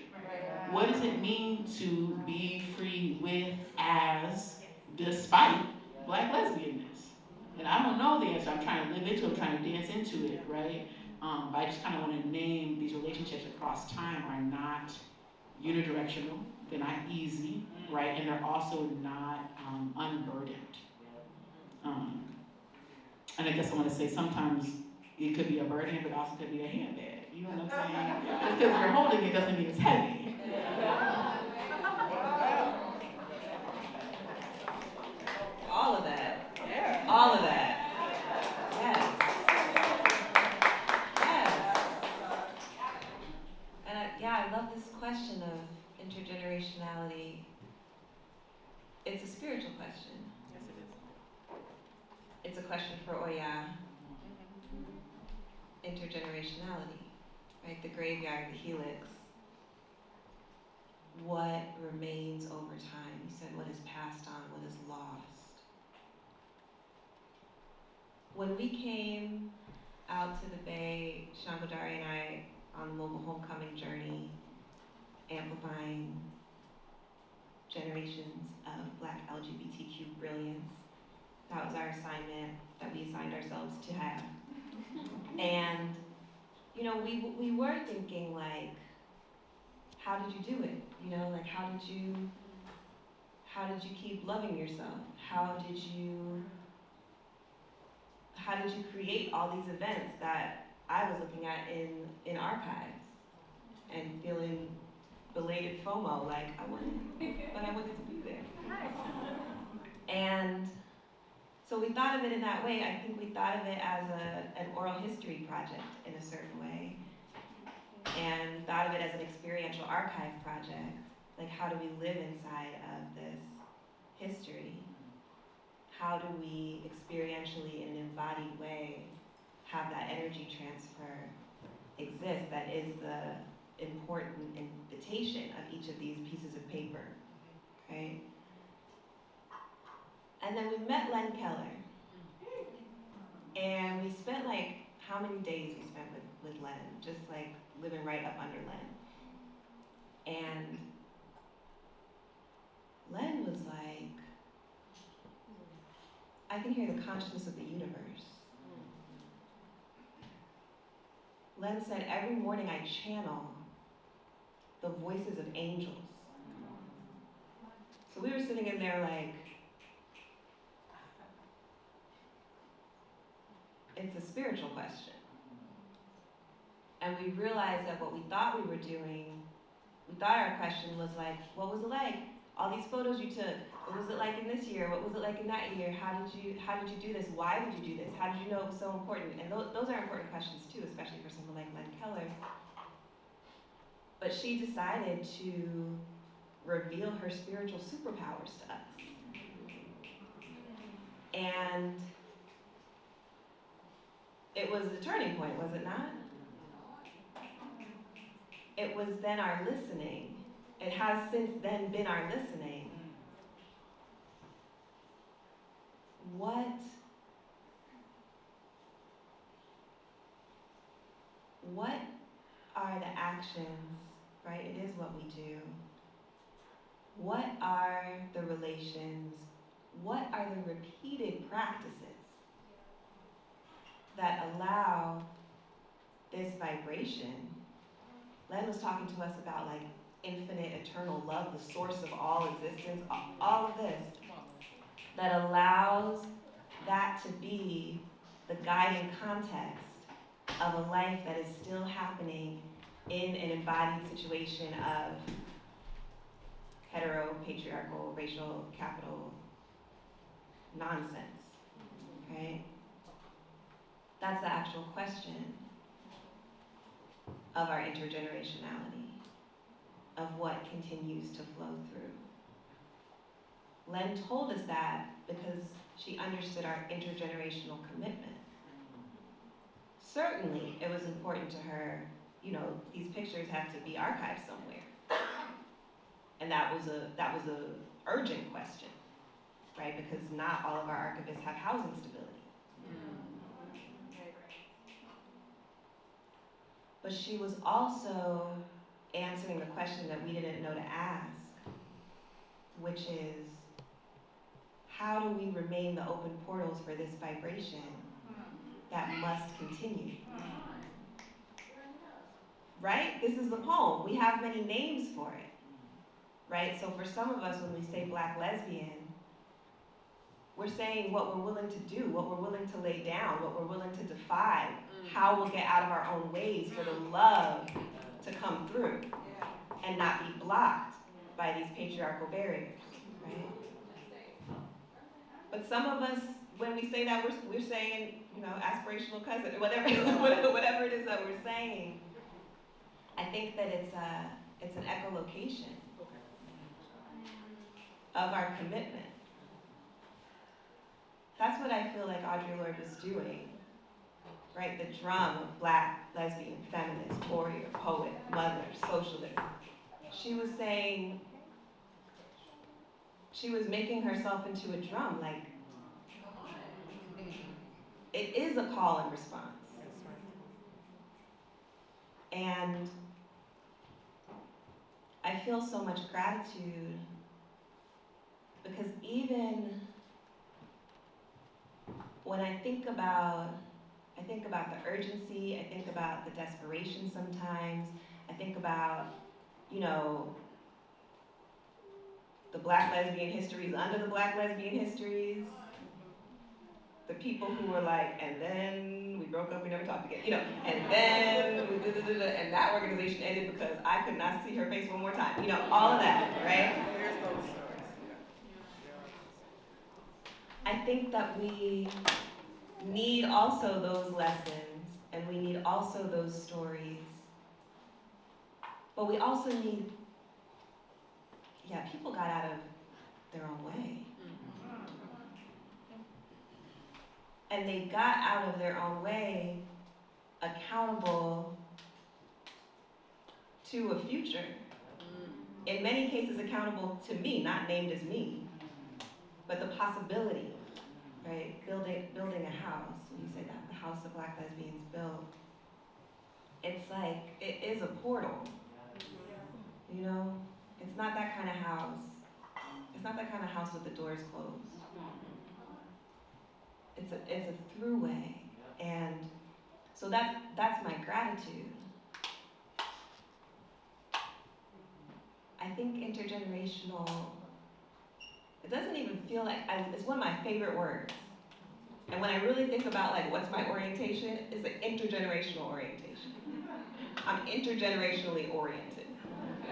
What does it mean to be free with, as, despite Black lesbianness? And I don't know the answer. I'm trying to live into it, I'm trying to dance into it, right? But I just kind of want to name these relationships across time are not unidirectional, they're not easy, right? And they're also not unburdened. And I guess I want to say sometimes it could be a burden, but also could be a handbag. You know what I'm saying? Just because you're holding it doesn't mean it's heavy. All of that. Yeah. All of that. Yes. Yes. And I love this question of intergenerationality. It's a spiritual question. Yes, it is. It's a question for Oya. Intergenerationality, right? The graveyard, the helix. What remains over time? You said what is passed on, what is lost. When we came out to the Bay, Shangodari and I, on the mobile homecoming journey, amplifying generations of Black LGBTQ brilliance, that was our assignment that we assigned ourselves to have. And, you know, we were thinking like, how did you do it? You know, like how did you keep loving yourself? How did you create all these events that I was looking at in archives and feeling belated FOMO, like I wanted, but I wanted to be there. And so we thought of it in that way. I think we thought of it as an oral history project in a certain way, and thought of it as an experiential archive project. Like, how do we live inside of this history? How do we experientially, in an embodied way, have that energy transfer exist? That is the important invitation of each of these pieces of paper, right? And then we met Len Keller. And we spent like, how many days we spent with Len? Just like living right up under Len. And Len was like, I can hear the consciousness of the universe. Len said, every morning I channel the voices of angels. So we were sitting in there like, it's a spiritual question. And we realized that what we thought we were doing, we thought our question was like, what was it like? All these photos you took, what was it like in this year? What was it like in that year? How did you do this? Why did you do this? How did you know it was so important? And those are important questions too, especially for someone like Len Keller. But she decided to reveal her spiritual superpowers to us. And it was a turning point, was it not? It was then our listening. It has since then been our listening. What are the actions, right? It is what we do. What are the relations? What are the repeated practices that allow this vibration? Len was talking to us about like infinite, eternal love, the source of all existence, all of this, that allows have to be the guiding context of a life that is still happening in an embodied situation of hetero, patriarchal, racial, capital nonsense, right? That's the actual question of our intergenerationality, of what continues to flow through. Len told us that because she understood our intergenerational commitment. Certainly, it was important to her, you know, these pictures have to be archived somewhere. And that was a urgent question, right? Because not all of our archivists have housing stability. But she was also answering the question that we didn't know to ask, which is, how do we remain the open portals for this vibration that must continue? Right? This is the poem. We have many names for it, right? So for some of us, when we say Black lesbian, we're saying what we're willing to do, what we're willing to lay down, what we're willing to defy, how we'll get out of our own ways for the love to come through and not be blocked by these patriarchal barriers, right? But some of us, when we say that, we're saying, you know, aspirational cousin, whatever it is that we're saying. I think that it's an echolocation of our commitment. That's what I feel like Audre Lorde was doing, right? The drum of Black, lesbian, feminist, warrior, poet, mother, socialist. She was saying, she was making herself into a drum, like, it is a call and response. And I feel so much gratitude because even when I think about the urgency, I think about the desperation sometimes, I think about, you know, the Black lesbian histories under the Black lesbian histories, the people who were like, and then we broke up, we never talked again, you know, and then we and that organization ended because I could not see her face one more time, you know, all of that, right? There's those stories. I think that we need also those lessons, and we need also those stories, but we also need, people got out of their own way. And they got out of their own way accountable to a future. In many cases accountable to me, not named as me, but the possibility, right? Building a house, when you say that, the house the Black lesbians built, it's like, it is a portal, you know? It's not that kind of house. It's not that kind of house with the doors closed. It's a throughway, and so that's my gratitude. I think intergenerational, it doesn't even feel like, it's one of my favorite words. And when I really think about like what's my orientation, it's an intergenerational orientation. I'm intergenerationally oriented.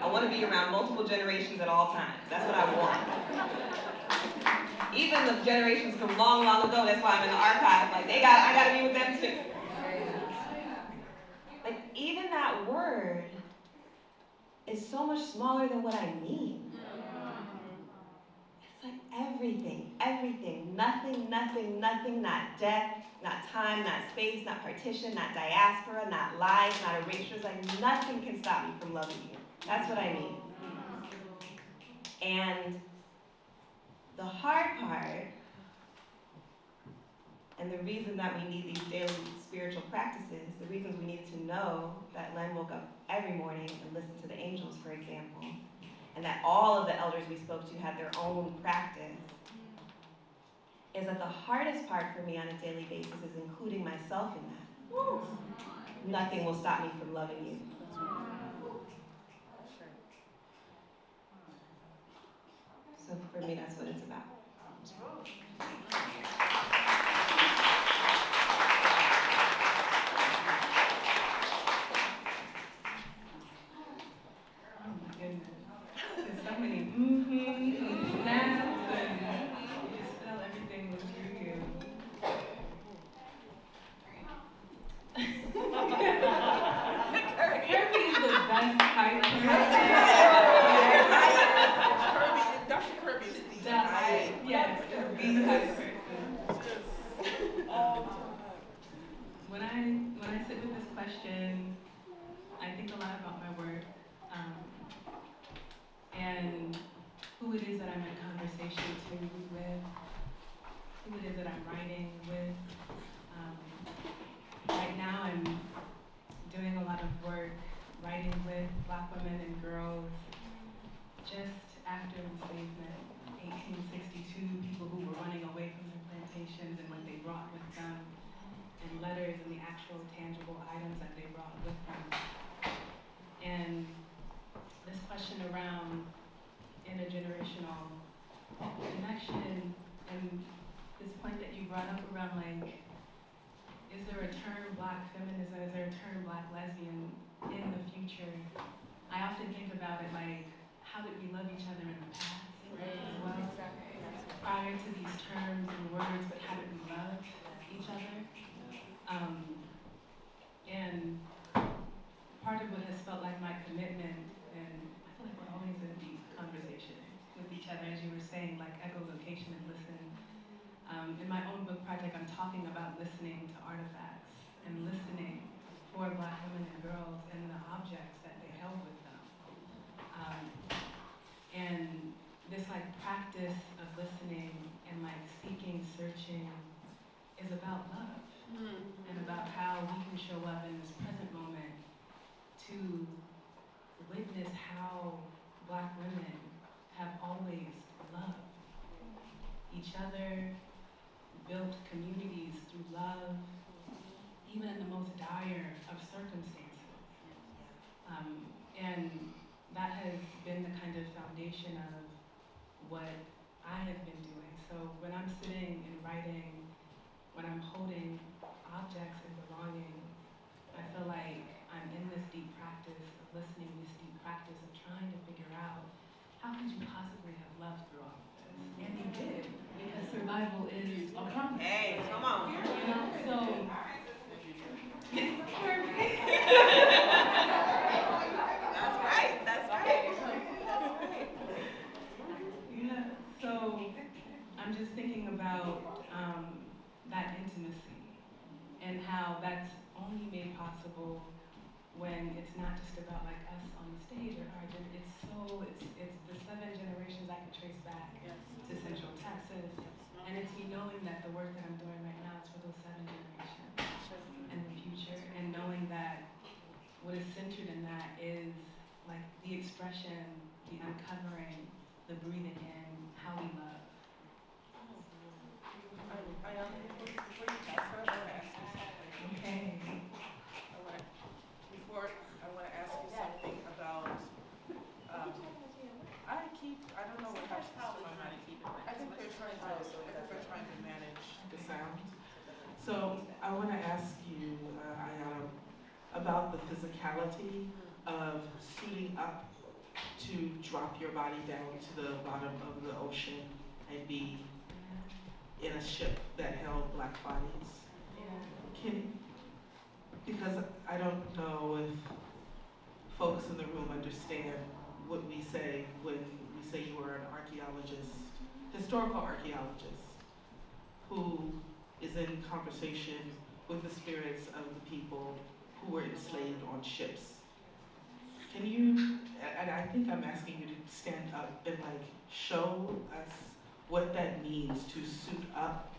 I want to be around multiple generations at all times. That's what I want. Even the generations from long, long ago, that's why I'm in the archive. Like I gotta be with them too. Like even that word is so much smaller than what I mean. It's like everything, nothing, not death, not time, not space, not partition, not diaspora, not lies, not erasures. Like nothing can stop me from loving you. That's what I mean. And the hard part, and the reason that we need these daily spiritual practices, the reasons we need to know that Len woke up every morning and listened to the angels, for example, and that all of the elders we spoke to had their own practice, is that the hardest part for me on a daily basis is including myself in that. Nothing will stop me from loving you. So for me, that's what it's about. with them. And this question around intergenerational connection and this point that you brought up around like, is there a term Black feminism, is there a term Black lesbian in the future? I often think about it like, how did we love each other in the past, right, as well? Prior to these terms and words, but how did we love each other? And part of what has felt like my commitment, and I feel like we're always in a deep conversation with each other, as you were saying, like echolocation and listen. In my own book project, I'm talking about listening to artifacts and listening for Black women and girls and the objects that they held with them. And this like practice of listening and like seeking, searching is about love and about how we can show up in this present moment to witness how Black women have always loved each other, built communities through love, even in the most dire of circumstances. And that has been the kind of foundation of what I have been doing. So when I'm sitting and writing, when I'm holding objects and belonging, I feel like I'm in this deep practice of listening, this deep practice of trying to figure out how could you possibly have loved through all of this? And you did, because survival is a promise. Hey, come on. You know, so That's right. That's right. yeah, so I'm just thinking about that intimacy and how that's only made possible when it's not just about like us on the stage or our it's the 7 generations I can trace back to Central Texas, and it's me knowing that the work that I'm doing right now is for those 7 generations and the future, and knowing that what is centered in that is like the expression, the uncovering, the breathing in, how we love. Ayana, before you pass her, I want to ask you something. Okay. I want to ask you something about, I don't know what happens to my mic. I think they're trying to manage the sound. So I want to ask you, Ayana, about the physicality of suiting up to drop your body down to the bottom of the ocean and be in a ship that held Black bodies. Because I don't know if folks in the room understand what we say when we say you are an archaeologist, historical archaeologist, who is in conversation with the spirits of the people who were enslaved on ships. Can you, and I think I'm asking you to stand up and like show us what that means to suit up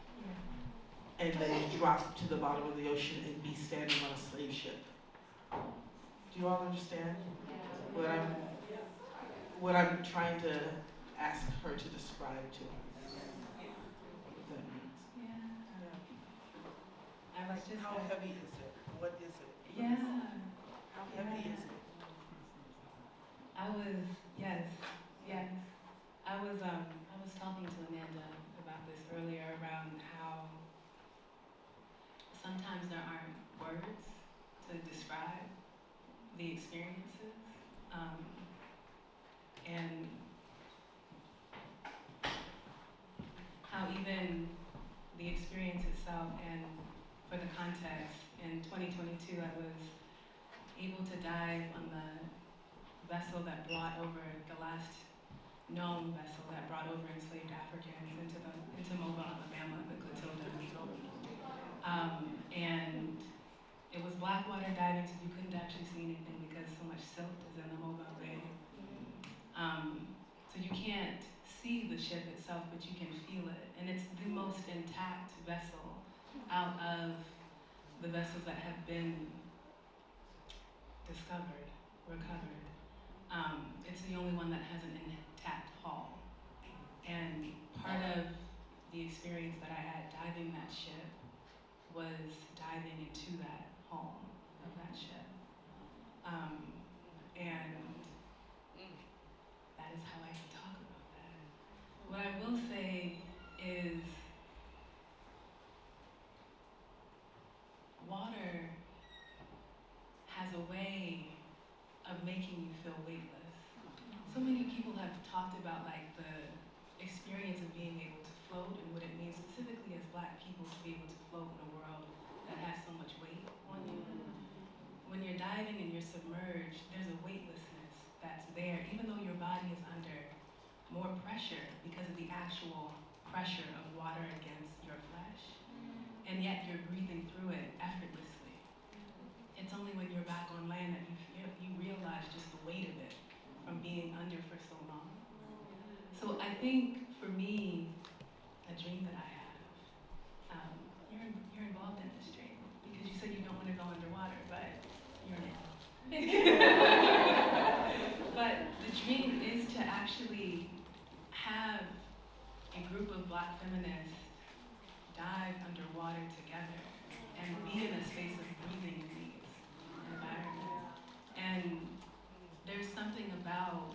and then drop to the bottom of the ocean and be standing on a slave ship. Do you all understand what I'm trying to ask her to describe to us? What that means. I was just How heavy is it? What is it? Yeah. How heavy is it? I was talking to Amanda about this earlier around how sometimes there aren't words to describe the experiences, and how even the experience itself, and for the context, in 2022 I was able to dive on the vessel that brought over the last known vessel that brought over enslaved Africans into Mobile, Alabama, the Clotilda. And it was black water diving, so you couldn't actually see anything because so much silt is in the Mobile Bay. So you can't see the ship itself, but you can feel it. And it's the most intact vessel out of the vessels that have been discovered, recovered. It's the only one that has an intact hull. And part of the experience that I had diving that ship was diving into that hull of that ship And that is how I can talk about that. What I will say is water has a way of making you feel weightless. So many people have talked about like the experience of being able to float and what it means specifically as Black people to be able to float in a world that has so much weight on you. When you're diving and you're submerged, there's a weightlessness that's there, even though your body is under more pressure because of the actual pressure of water against your flesh, and yet you're breathing through it effortlessly. It's only when you're back on land that you realize just the weight of it from being under for so long. So I think for me, a dream that I have, you're involved in this dream because you said you don't want to go underwater, but you're now. But the dream is to actually have a group of Black feminists dive underwater together and be in a space of breathing in these environments. And there's something about,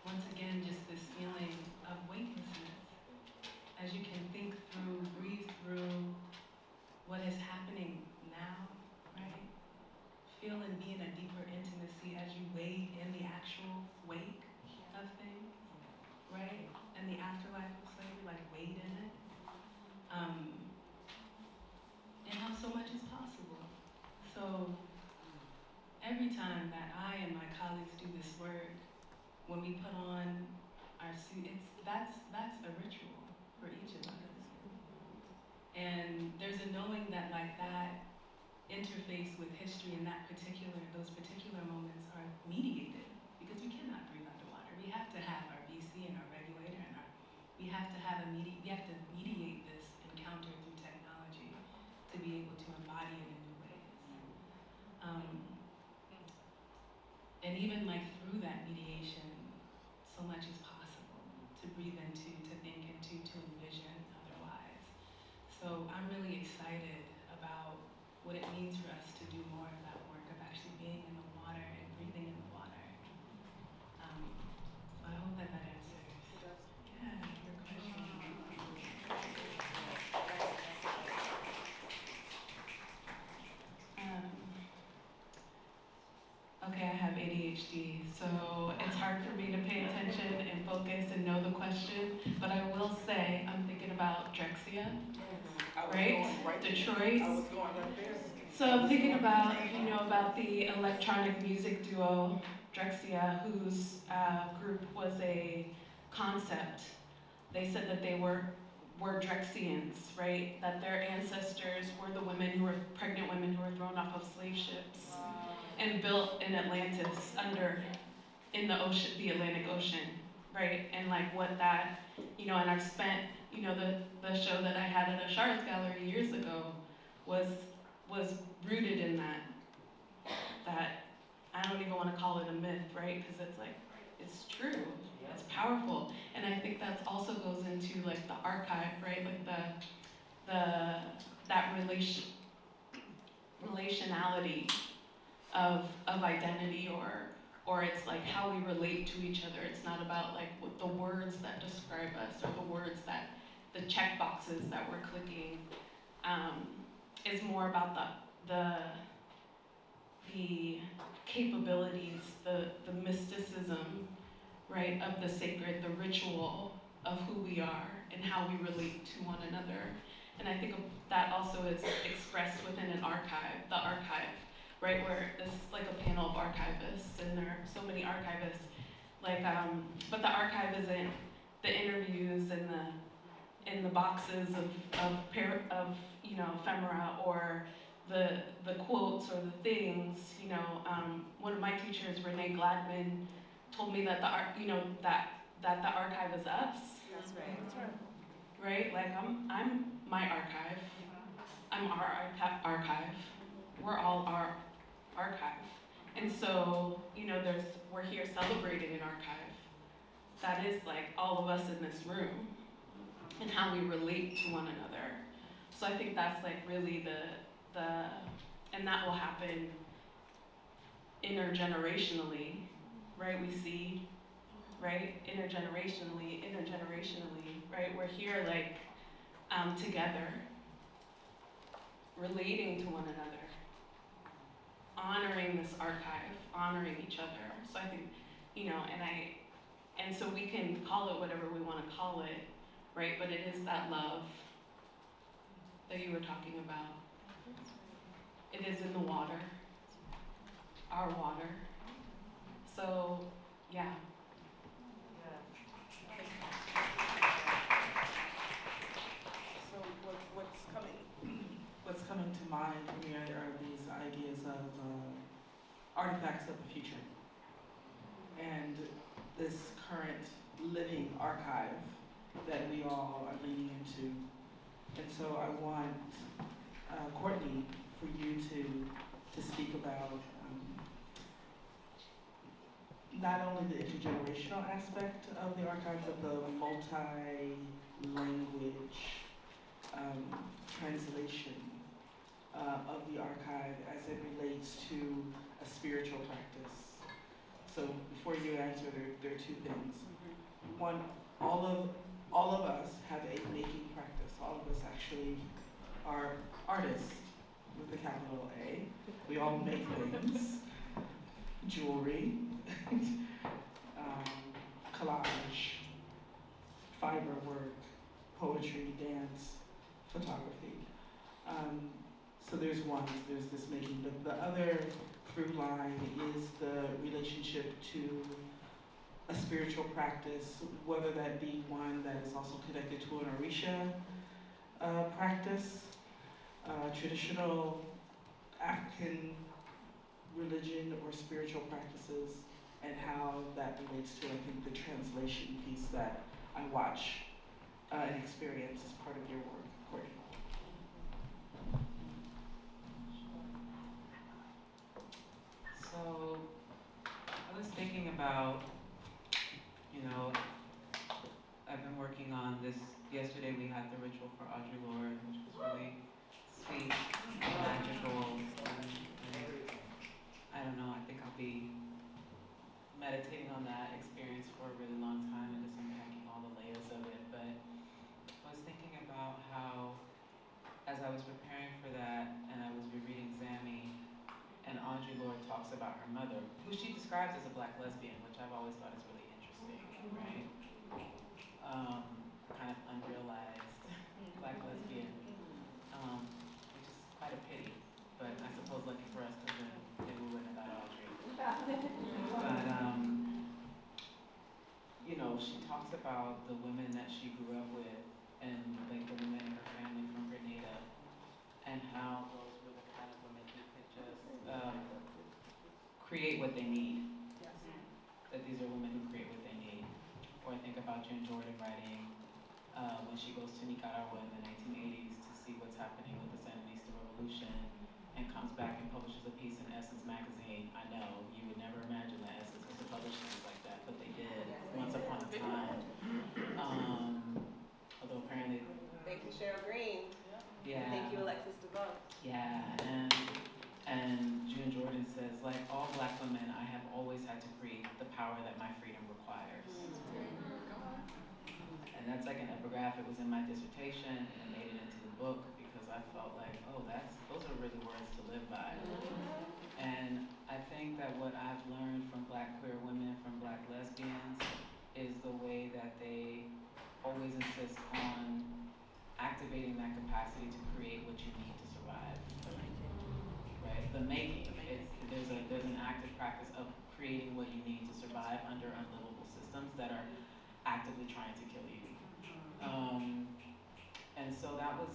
once again, just this feeling of weightlessness. As you can think through, breathe through what is happening now, right? Feel and be in a deeper intimacy as you wade in the actual wake of things, right? And the afterlife of slavery, like wade in it. And how so much is possible. So every time that I and my colleagues do this work, when we put on our suit, that's a ritual for each of us. And there's a knowing that like that interface with history and those particular moments are mediated because we cannot breathe underwater. We have to have our BC and our regulator and we have to mediate this encounter through technology to be able to embody it in new ways. And even like through that mediation, so much is possible to breathe into, to think into, to envision otherwise. So I'm really excited about what it means for us to do more of that work of actually being in the water and breathing in the water. So I hope that answers. Yeah, your question. Okay, I have ADHD, so it's hard for me to pay attention and focus and know the question, but I will say I'm thinking about Drexcia, right? Detroit. I was going right there. So I'm thinking about, if you know about the electronic music duo Drexcia, whose group was a concept. They said that they were Drexians, right? That their ancestors were the pregnant women who were thrown off of slave ships and built in Atlantis in the ocean, the Atlantic Ocean, right? And like what that, and I've spent, the show that I had at Ashara's gallery years ago was rooted in that I don't even want to call it a myth, right? Because it's like, it's true, it's powerful. And I think that also goes into like the archive, right? Like that relationality of identity or it's like how we relate to each other. It's not about like what the words that describe us or the words that the check boxes that we're clicking. Is more about the capabilities, the mysticism, right, of the sacred, the ritual of who we are and how we relate to one another. And I think that also is expressed within an archive, the archive, right, where this is like a panel of archivists, and there are so many archivists, like, but the archive isn't the interviews and the boxes of ephemera or the quotes or the things. One of my teachers, Renee Gladman, told me that that the archive is us. That's right. That's right. Right? Like I'm my archive. I'm our archive. We're all our archive. And so, we're here celebrating an archive. That is like all of us in this room and how we relate to one another. So I think that's like really and that will happen intergenerationally, right? We see, right? Intergenerationally, right? We're here like together, relating to one another, honoring this archive, honoring each other. So I think, and so we can call it whatever we want to call it, right? But it is that love that you were talking about. It is in the water, our water. So, yeah. So what's coming to mind for me are these ideas of artifacts of the future and this current living archive that we all are leaning into. And so I want Courtney, for you to speak about not only the intergenerational aspect of the archive, but the multi-language translation of the archive as it relates to a spiritual practice. So before you answer, there are two things. One, all of us have a making practice. All of us actually are artists with a capital A. We all make things, jewelry, collage, fiber work, poetry, dance, photography. So there's this making, but the other through line is the relationship to a spiritual practice, whether that be one that is also connected to an Orisha practice, traditional African religion or spiritual practices, and how that relates to, I think, the translation piece that I watch and experience as part of your work, Courtney. So I was thinking about, I've been working on this. Yesterday we had the ritual for Audre, which was really sweet, magical, and I don't know, I think I'll be meditating on that experience for a really long time and just unpacking all the layers of it. But I was thinking about how, as I was preparing for that, and I was rereading Zami, and Audre Lorde talks about her mother, who she describes as a black lesbian, which I've always thought is really interesting, right? Kind of unrealized black lesbian, which is quite a pity, but I suppose lucky for us because then we wouldn't have got Audre. But, she talks about the women that she grew up with and like the women in her family from Grenada and how those were the kind of women who could just create what they need. That these are women who create what they need. Or I think about June Jordan writing when she goes to Nicaragua in the 1980s to see what's happening with the Sandinista revolution and comes back and publishes a piece in Essence magazine. I know, you would never imagine that Essence was to publish things like that, but they did once upon a time. Although apparently... Thank you, Cheryl Green. Yeah. Thank you, Alexis DeVoe. Yeah, and June Jordan says, like all black women, I have always had to create the power that my freedom requires. And that's like an epigraph. It was in my dissertation, and it made it into the book because I felt like, oh, those are really words to live by. And I think that what I've learned from black queer women, from black lesbians, is the way that they always insist on activating that capacity to create what you need to survive. Right? The making. There's an active practice of creating what you need to survive under unlivable systems that are actively trying to kill you. And so that was,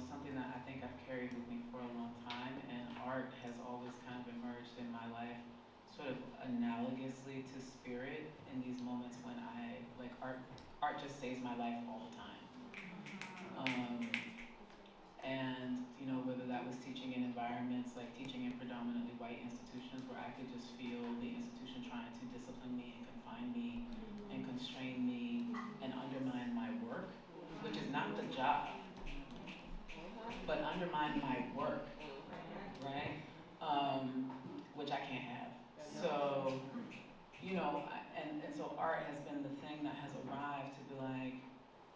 something that I think I've carried with me for a long time, and art has always kind of emerged in my life sort of analogously to spirit in these moments when art just saves my life all the time. And whether that was teaching in environments, like teaching in predominantly white institutions where I could just feel the institution trying to discipline me and confine me and constrain me and undermine my work, which is not the job, but undermine my work, right? Which I can't have. So, you know, and so art has been the thing that has arrived to be like,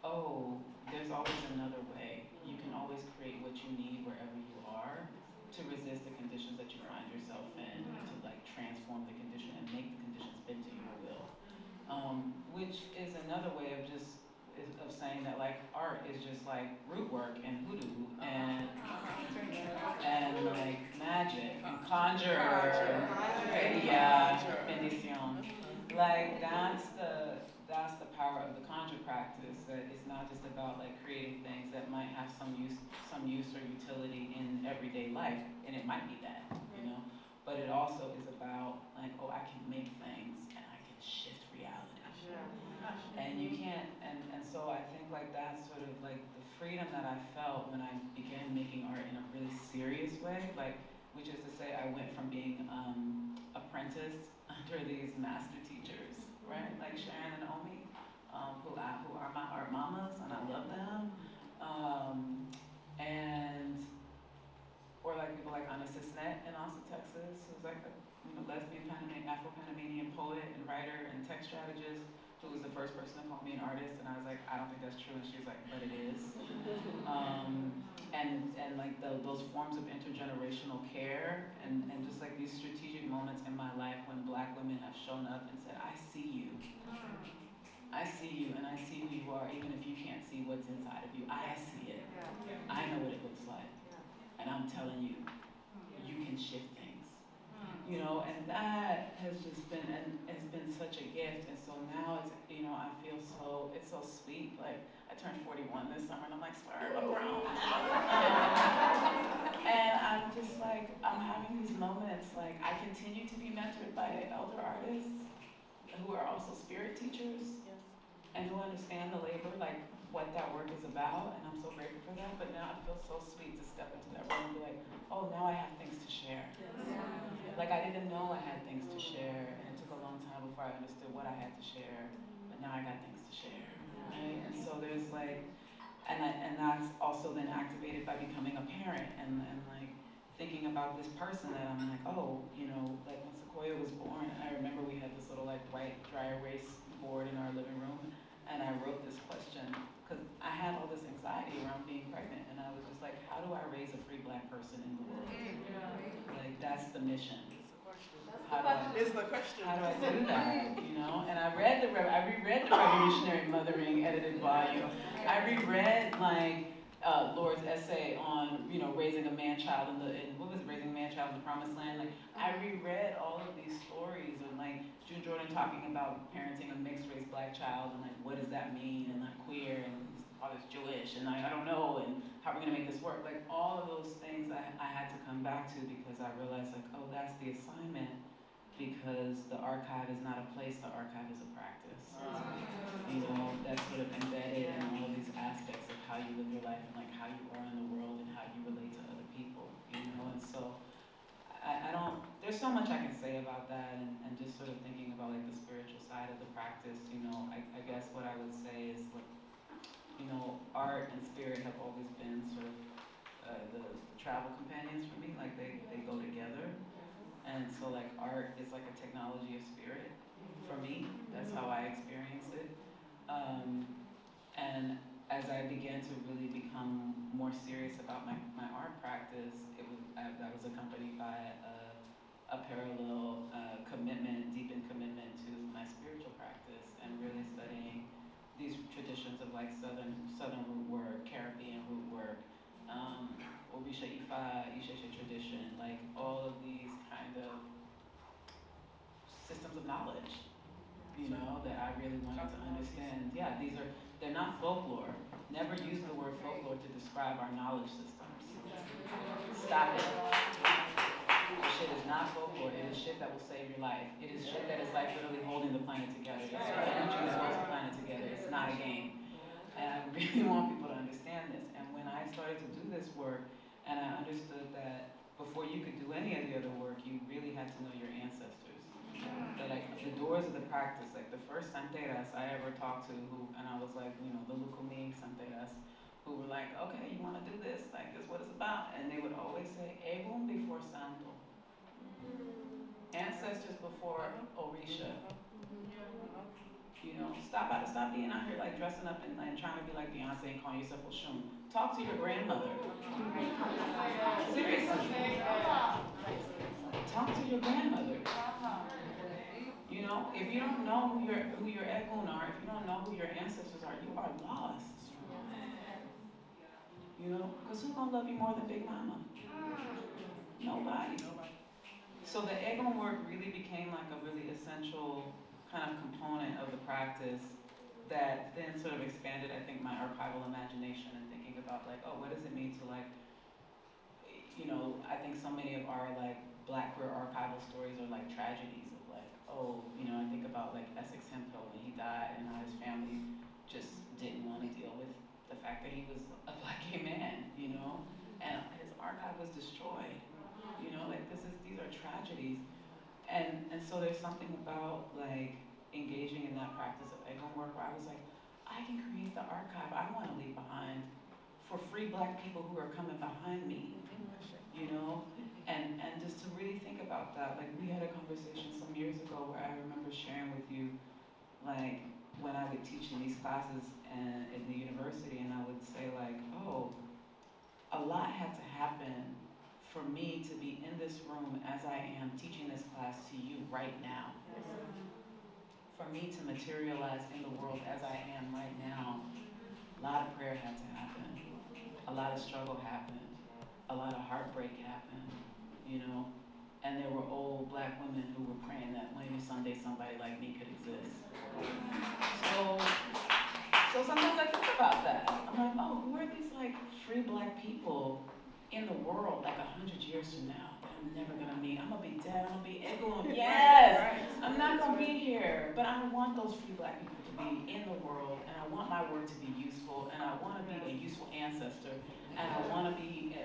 oh, there's always another way. You can always create what you need wherever you are to resist the conditions that you find yourself in, to like transform the condition and make the conditions bend to your will. Which is another way of just of saying that like art is just like root work and hoodoo and like magic and conjure, yeah, bendición. Like that's the power of the conjure practice. That it's not just about like creating things that might have some use or utility in everyday life, and it might be that, you know. But it also is about like, oh, I can make things and I can shift reality. And you can't, and so I think like that's sort of like the freedom that I felt when I began making art in a really serious way, like, which is to say I went from being apprenticed under these master teachers, right? Like Sharon and Omi, who are my art mamas, and I love them. Or like people like Anna Cisnet in Austin, Texas, who's like a lesbian Afro-Panamanian poet and writer and text strategist, who was the first person to call me an artist, and I was like, I don't think that's true, and she was like, but it is. And like those forms of intergenerational care and just like these strategic moments in my life when Black women have shown up and said, I see you. I see you and I see who you are, even if you can't see what's inside of you. I see it. I know what it looks like. And I'm telling you, you can shift things. You know, and that has just been such a gift. And so now it's, I feel it's so sweet. Like I turned 41 this summer and I'm like, swear, I'm grown. And I'm just like, I'm having these moments, like I continue to be mentored by elder artists who are also spirit teachers and who understand the labor, like what that work is about, and I'm so grateful for that. But now it feels so sweet to step into that room and be like, oh, now I have things to share. Like I didn't know I had things to share, and it took a long time before I understood what I had to share, but now I got things to share, right? And so there's like, and that's also then activated by becoming a parent and like thinking about this person that I'm like, oh, like when Sequoia was born, I remember we had this little like white dry erase board in our living room, and I wrote this question, because I had all this anxiety around being pregnant, and I was just like, how do I raise a free Black person in the world? Like, that's the mission. How do I do that, And I reread the Revolutionary Mothering edited volume. I reread, like, Lorde's essay on, raising a man-child raising a man-child in the Promised Land. Like, I reread all of these stories of, like, June Jordan talking about parenting a mixed-race Black child, and, like, what does that mean, and, like, queer, and his father's Jewish, and, like, I don't know, and how are we gonna make this work? Like, all of those things I had to come back to because I realized, like, oh, that's the assignment, because the archive is not a place, the archive is a practice. That's sort of embedded in all of these aspects of how you live your life and like how you are in the world and how you relate to other people, and so I don't, there's so much I can say about that and just sort of thinking about like the spiritual side of the practice, I guess what I would say is like, art and spirit have always been sort of the travel companions for me, like they go together. And so like art is like a technology of spirit for me. That's how I experience it. And as I began to really become more serious about my art practice, that was accompanied by a parallel deepened commitment to my spiritual practice and really studying these traditions of like Southern root work, Caribbean root work, Orisha Ifa, Isheshe tradition, like all of these kind of systems of knowledge, that I really wanted to understand. Yeah, they're not folklore. Never use the word folklore to describe our knowledge systems. Stop it. This shit is not folklore. It is shit that will save your life. It is shit that is like literally holding the planet together. It's energy that holds the planet together. It's not a game. And I really want people to understand this. And when I started to do this work, and I understood that before you could do any of the other work, you really had to know your ancestors. That like the doors of the practice, like the first santeras I ever talked to, and I was like, the Lukumi santeras, who were like, okay, you want to do this? Like, this is what it's about. And they would always say, Egun before Santo. ancestors before Orisha. You know, stop being out here like dressing up and trying to be like Beyonce and calling yourself Oshun. Talk to your grandmother. Seriously. Talk to your grandmother. You know, if you don't know who your Ekun are, if you don't know who your ancestors are, you are lost. You know, because who's gonna love you more than Big Mama? Nobody. So the Ekun work really became like a really essential kind of component of the practice that then sort of expanded, I think, my archival imagination and thinking about like, oh, what does it mean to like, you know, I think so many of our like Black queer archival stories are like tragedies of like, oh, you know, I think about like Essex Hemphill when he died and how his family just didn't want to deal with the fact that he was a Black gay man, you know, and his archive was destroyed, you know, like these are tragedies, and so there's something about like engaging in that practice of Ekun work where I was like, I can create the archive I want to leave behind for free Black people who are coming behind me, you know. And just to really think about that, like we had a conversation some years ago where I remember sharing with you, like when I would teach in these classes and in the university, and I would say like, oh, a lot had to happen for me to be in this room as I am teaching this class to you right now. For me to materialize in the world as I am right now, a lot of prayer had to happen, a lot of struggle happened, a lot of heartbreak happened. You know, and there were old Black women who were praying that maybe someday somebody like me could exist. So sometimes I think about that. I'm like, oh, who are these like free Black people in the world like 100 years from now that I'm never gonna meet? I'm gonna be dead, I'm gonna be Ekun. Yes! I'm not gonna be here, but I want those free Black people to be in the world, and I want my work to be useful, and I wanna be a useful ancestor, and I wanna be,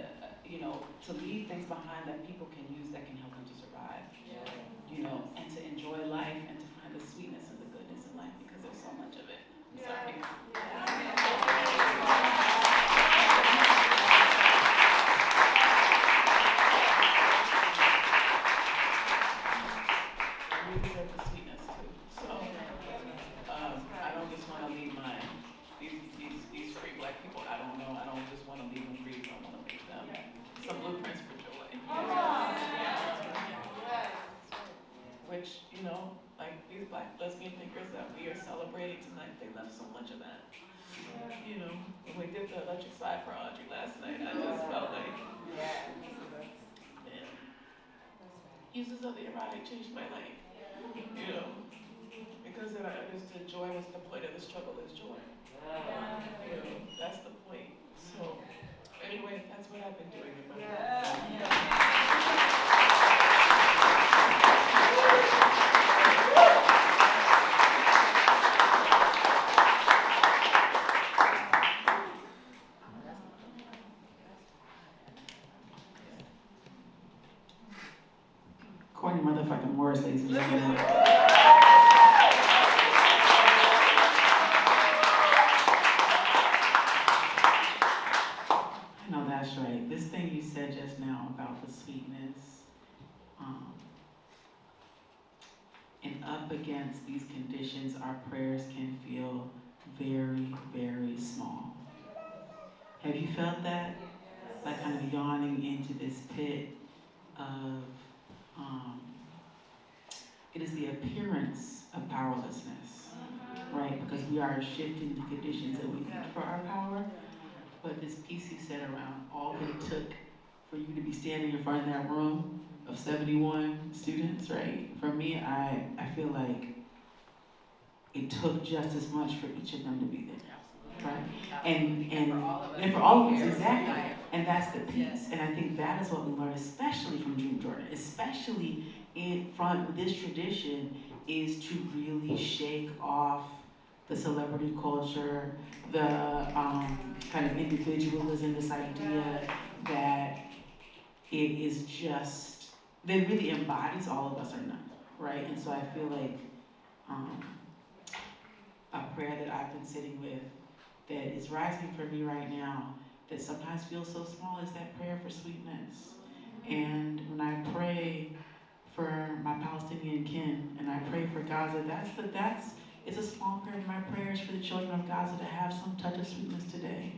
you know, to leave things behind that people can use that can help them to survive, you know, and to enjoy life and to find the sweetness and the goodness in life because there's so much of it. I'm sorry. These free Black people, I don't just want to leave them free, I want to make them some blueprints for joy. Which, you know, like these Black lesbian thinkers that we are celebrating tonight, they left so much of that. You know, when we did the electric slide for Audre last night, I just felt like, man, uses of the erotic changed my life. You know, because then I understood joy was the point of the struggle is joy. You know, that's the point. So, anyway, that's what I've been doing in my life. Courtney motherfucking Morris, ladies and gentlemen. That's right. This thing you said just now about the sweetness, and up against these conditions, our prayers can feel very, very small. Have you felt that? Like kind of yawning into this pit of, it is the appearance of powerlessness, right? Because we are shifting the conditions that we need for our power. But this piece you said around all that it took for you to be standing in front of that room of 71 students, right? For me, I feel like it took just as much for each of them to be there, right? And for all of us, exactly. And that's the piece. And I think that is what we learn, especially from Dream Jordan, especially from this tradition, is to really shake off the celebrity culture, the kind of individualism, this idea that it is just, that really embodies all of us or none, right? And so I feel like a prayer that I've been sitting with that is rising for me right now, that sometimes feels so small, is that prayer for sweetness. And when I pray for my Palestinian kin, and I pray for Gaza. It's a small prayer in my prayers for the children of Gaza to have some touch of sweetness today.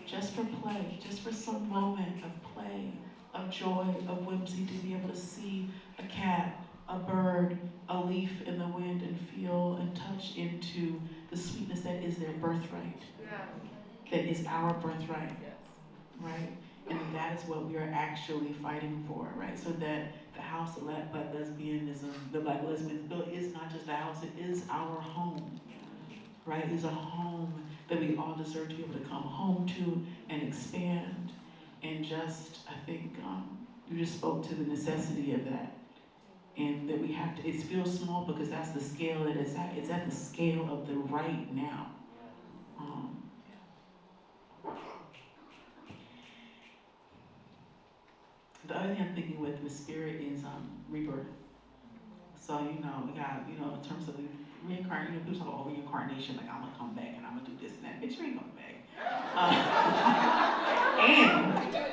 Just for play, just for some moment of play, of joy, of whimsy, to be able to see a cat, a bird, a leaf in the wind, and feel and touch into the sweetness that is their birthright. That is our birthright, right? And that is what we are actually fighting for, right? So that the house of Black lesbianism, the Black lesbians bill is not just a house, it is our home, right? It is a home that we all deserve to be able to come home to and expand. And just, I think, you just spoke to the necessity of that. And that we have to, it feels small because that's the scale that it's at. It's at the scale of the right now. The other thing I'm thinking with spirit is rebirth. So, we got, in terms of reincarnation, people talk about reincarnation, like I'm gonna come back and I'm gonna do this and that. Bitch, you ain't coming back.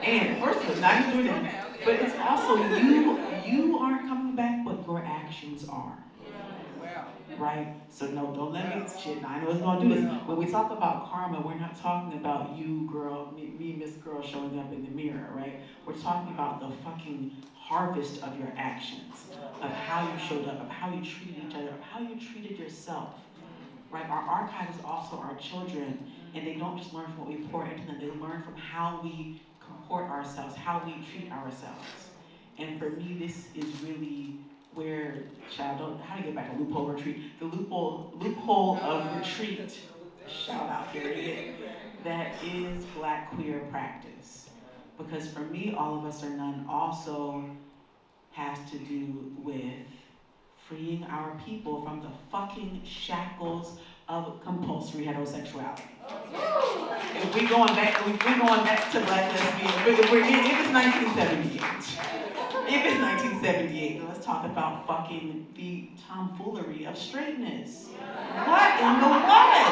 And first of all, not just doing that, but it's also you aren't coming back, but your actions are. Right? So no, don't let me shit. I know it's gonna do this. When we talk about karma, we're not talking about you, girl, me, Miss Girl, showing up in the mirror, right? We're talking about the fucking harvest of your actions, of how you showed up, of how you treated each other, of how you treated yourself. Right? Our archives is also our children, and they don't just learn from what we pour into them, they learn from how we comport ourselves, how we treat ourselves. And for me, this is really where, how do you get back to loophole retreat? The loophole of retreat, shout out, period, that is Black queer practice. Because for me, All of Us or None also has to do with freeing our people from the fucking shackles of compulsory heterosexuality. If we're going back to Black lesbian, if it's 1978, then let's talk about fucking the tomfoolery of straightness. What in the what?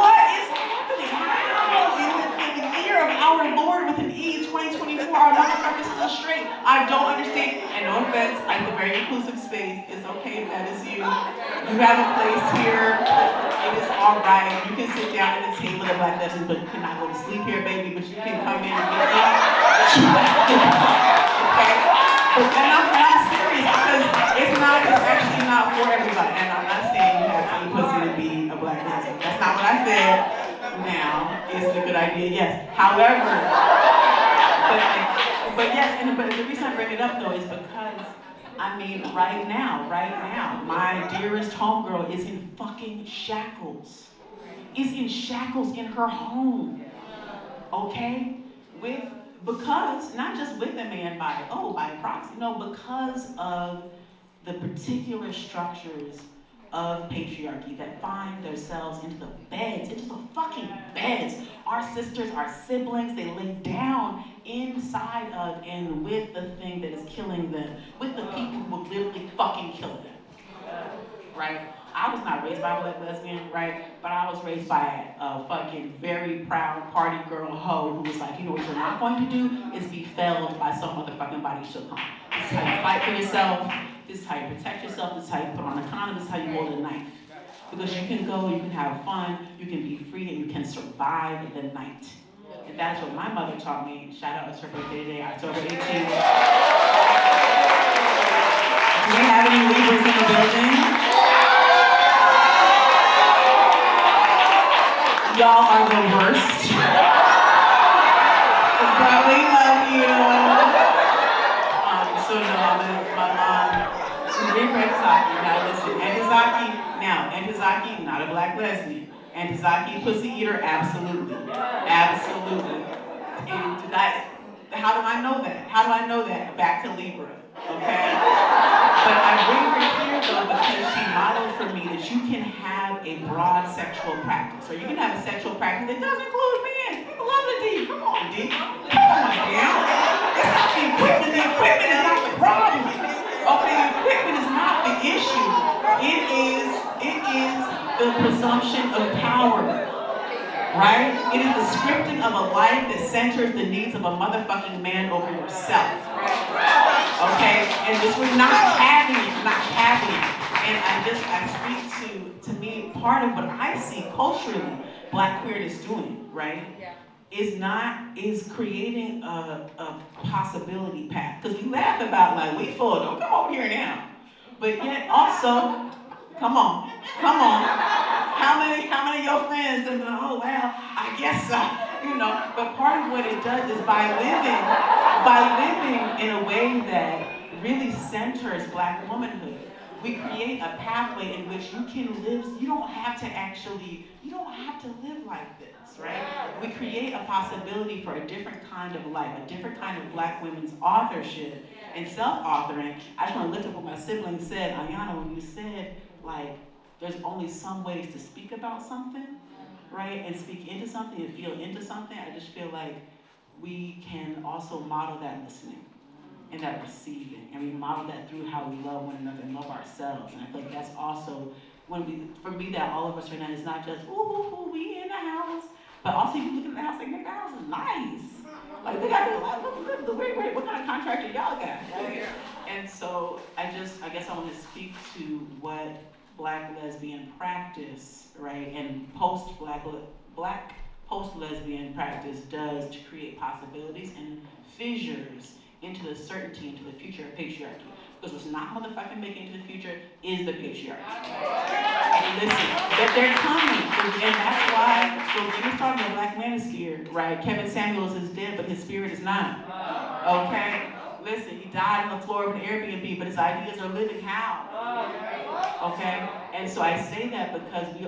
What is happening? How in the year of our Lord with an E, 2024, are motherfuckers still straight? I don't understand. And no offense, I'm a very inclusive space. It's okay if that is you. You have a place here. It is all right. You can sit down at the table at Black lesbians, but you cannot go to sleep here, baby. But you can come in and get okay? And I'm serious because it's actually not for everybody. And I'm not saying you have to be pussy to be a Black lesbian. That's not what I said. Now, is it a good idea? Yes. However, but the reason I bring it up though is because, right now, my dearest homegirl is in fucking shackles. Is in shackles in her home. Okay? Because, not just with a man by proxy, no, because of the particular structures of patriarchy that find themselves into the fucking beds. Our sisters, our siblings, they lay down inside of and with the thing that is killing them, with the people who will literally fucking kill them, right? I was not raised by a Black lesbian, right? But I was raised by a fucking very proud party girl hoe who was like, you know what you're not going to do is be felled by some motherfucking body shook home. This is how you fight for yourself. This is how you protect yourself. This is how you put on a condom. This is how you hold a knife. Because you can go, you can have fun, you can be free, and you can survive the night. And that's what my mother taught me. Shout out, it's her birthday today, October 18th. Do we have any Libras in the building? Y'all are the worst. But we love you. So no, my mom, she's very Antizaki. Now listen, Antizaki, not a Black lesbian. Antizaki, pussy eater, absolutely. Absolutely. And how do I know that? How do I know that? Back to Libra, okay? But I bring her here though because she modeled for me that you can have a broad sexual practice. Or you can have a sexual practice that does include men. People love the D. Come on, D. Come on, down. It's not the equipment. The equipment is not the problem. Okay, the equipment is not the issue. It is the presumption of power. Right? It is the scripting of a life that centers the needs of a motherfucking man over yourself. Okay? And just we're not having it, not having it. And I speak to me, part of what I see culturally Black queerness doing, right? Yeah. Is creating a possibility path. Because we laugh about like, we full, don't come over here now. But yet also, come on. How many of your friends are like, oh well, I guess so, you know. But part of what it does is by living in a way that really centers Black womanhood, we create a pathway in which you can live. You don't have to live like this, right? We create a possibility for a different kind of life, a different kind of Black women's authorship and self-authoring. I just want to lift up what my sibling said, Ayana, when you said, like, there's only some ways to speak about something, right? And speak into something and feel into something. I just feel like we can also model that listening and that receiving. And we model that through how we love one another and love ourselves. And I feel like that's also, for me, that all of us are not, it's not just, ooh, we in the house. But also you look at the house, like, the house is nice. Like, they got wait, what kind of contractor y'all got? Right? And so I guess I want to speak to what Black lesbian practice, right, and post-Black post-lesbian practice does to create possibilities and fissures into the certainty, into the future of patriarchy. Because what's not motherfucking making it into the future is the patriarchy. And listen, but they're coming. And that's why, so when you start the Black Manosphere, right, Kevin Samuels is dead, but his spirit is not. Okay? Listen, he died on the floor of an Airbnb, but his ideas are living how? Okay? And so I say that because we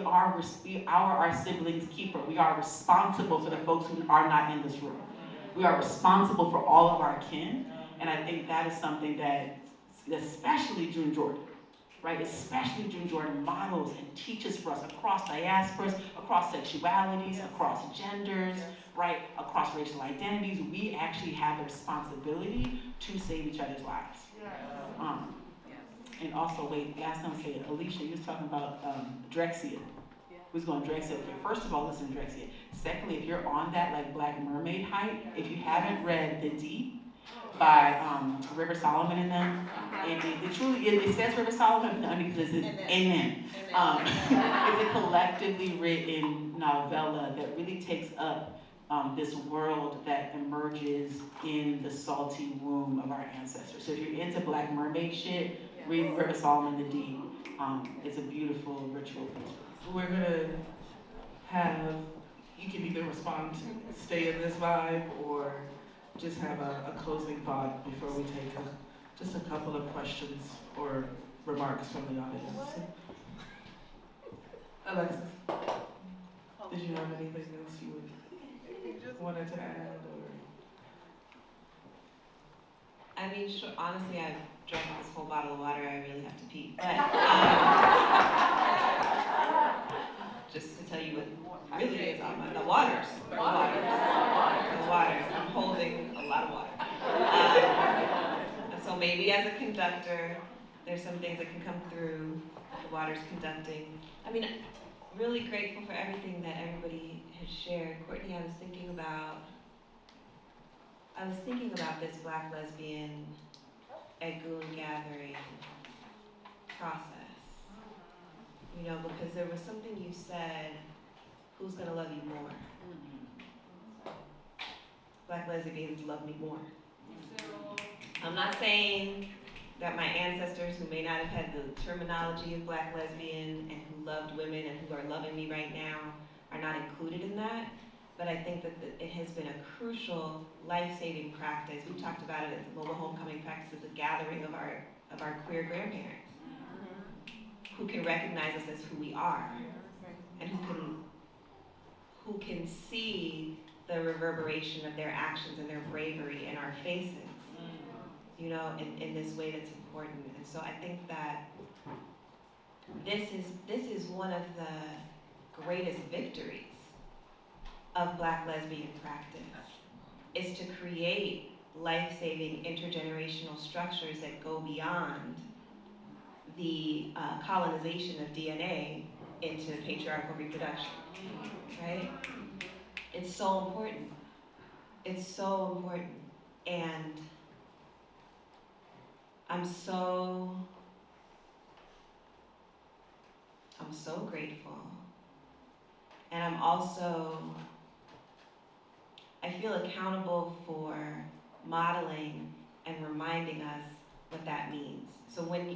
are our siblings' keeper. We are responsible for the folks who are not in this room. We are responsible for all of our kin. And I think that is something that, especially June Jordan, right? Especially June Jordan models and teaches for us across diasporas, across sexualities, across genders, right? Across racial identities. We actually have the responsibility to save each other's lives. And also, wait, last time I said, Alisha, you was talking about Drexia. We was going Drexia. Okay, first of all, listen to Drexia. Secondly, if you're on that like Black mermaid hype, if you haven't read The Deep by River Solomon and them, it truly it says River Solomon because it's Amen. It's a collectively written novella that really takes up this world that emerges in the salty womb of our ancestors. So if you're into Black mermaid shit, read River Solomon, The Deep. It's a beautiful ritual piece. We're gonna have, you can either respond to stay in this vibe or just have a closing thought before we take just a couple of questions or remarks from the audience. Alexis, did you have anything else you wanted to add? I mean, sure, honestly, I've drank this whole bottle of water, I really have to pee. But, just to tell you what really is on my, the waters. The waters. I'm holding a lot of water. And so maybe as a conductor, there's some things that can come through the water's conducting. I mean, really grateful for everything that everybody has shared. Courtney, I was thinking about this Black lesbian Egun gathering process. You know, because there was something you said, who's gonna love you more? Black lesbians love me more. I'm not saying that my ancestors who may not have had the terminology of Black lesbian and who loved women and who are loving me right now are not included in that. But I think that it has been a crucial life-saving practice. We talked about it at the Mobile Homecoming practice as a gathering of our queer grandparents who can recognize us as who we are and who can see the reverberation of their actions and their bravery in our faces, you know, in this way that's important. And so I think that this is one of the greatest victories of Black lesbian practice, is to create life-saving intergenerational structures that go beyond the colonization of DNA into patriarchal reproduction, right? It's so important. It's so important. And I'm so grateful. And I feel accountable for modeling and reminding us what that means. So when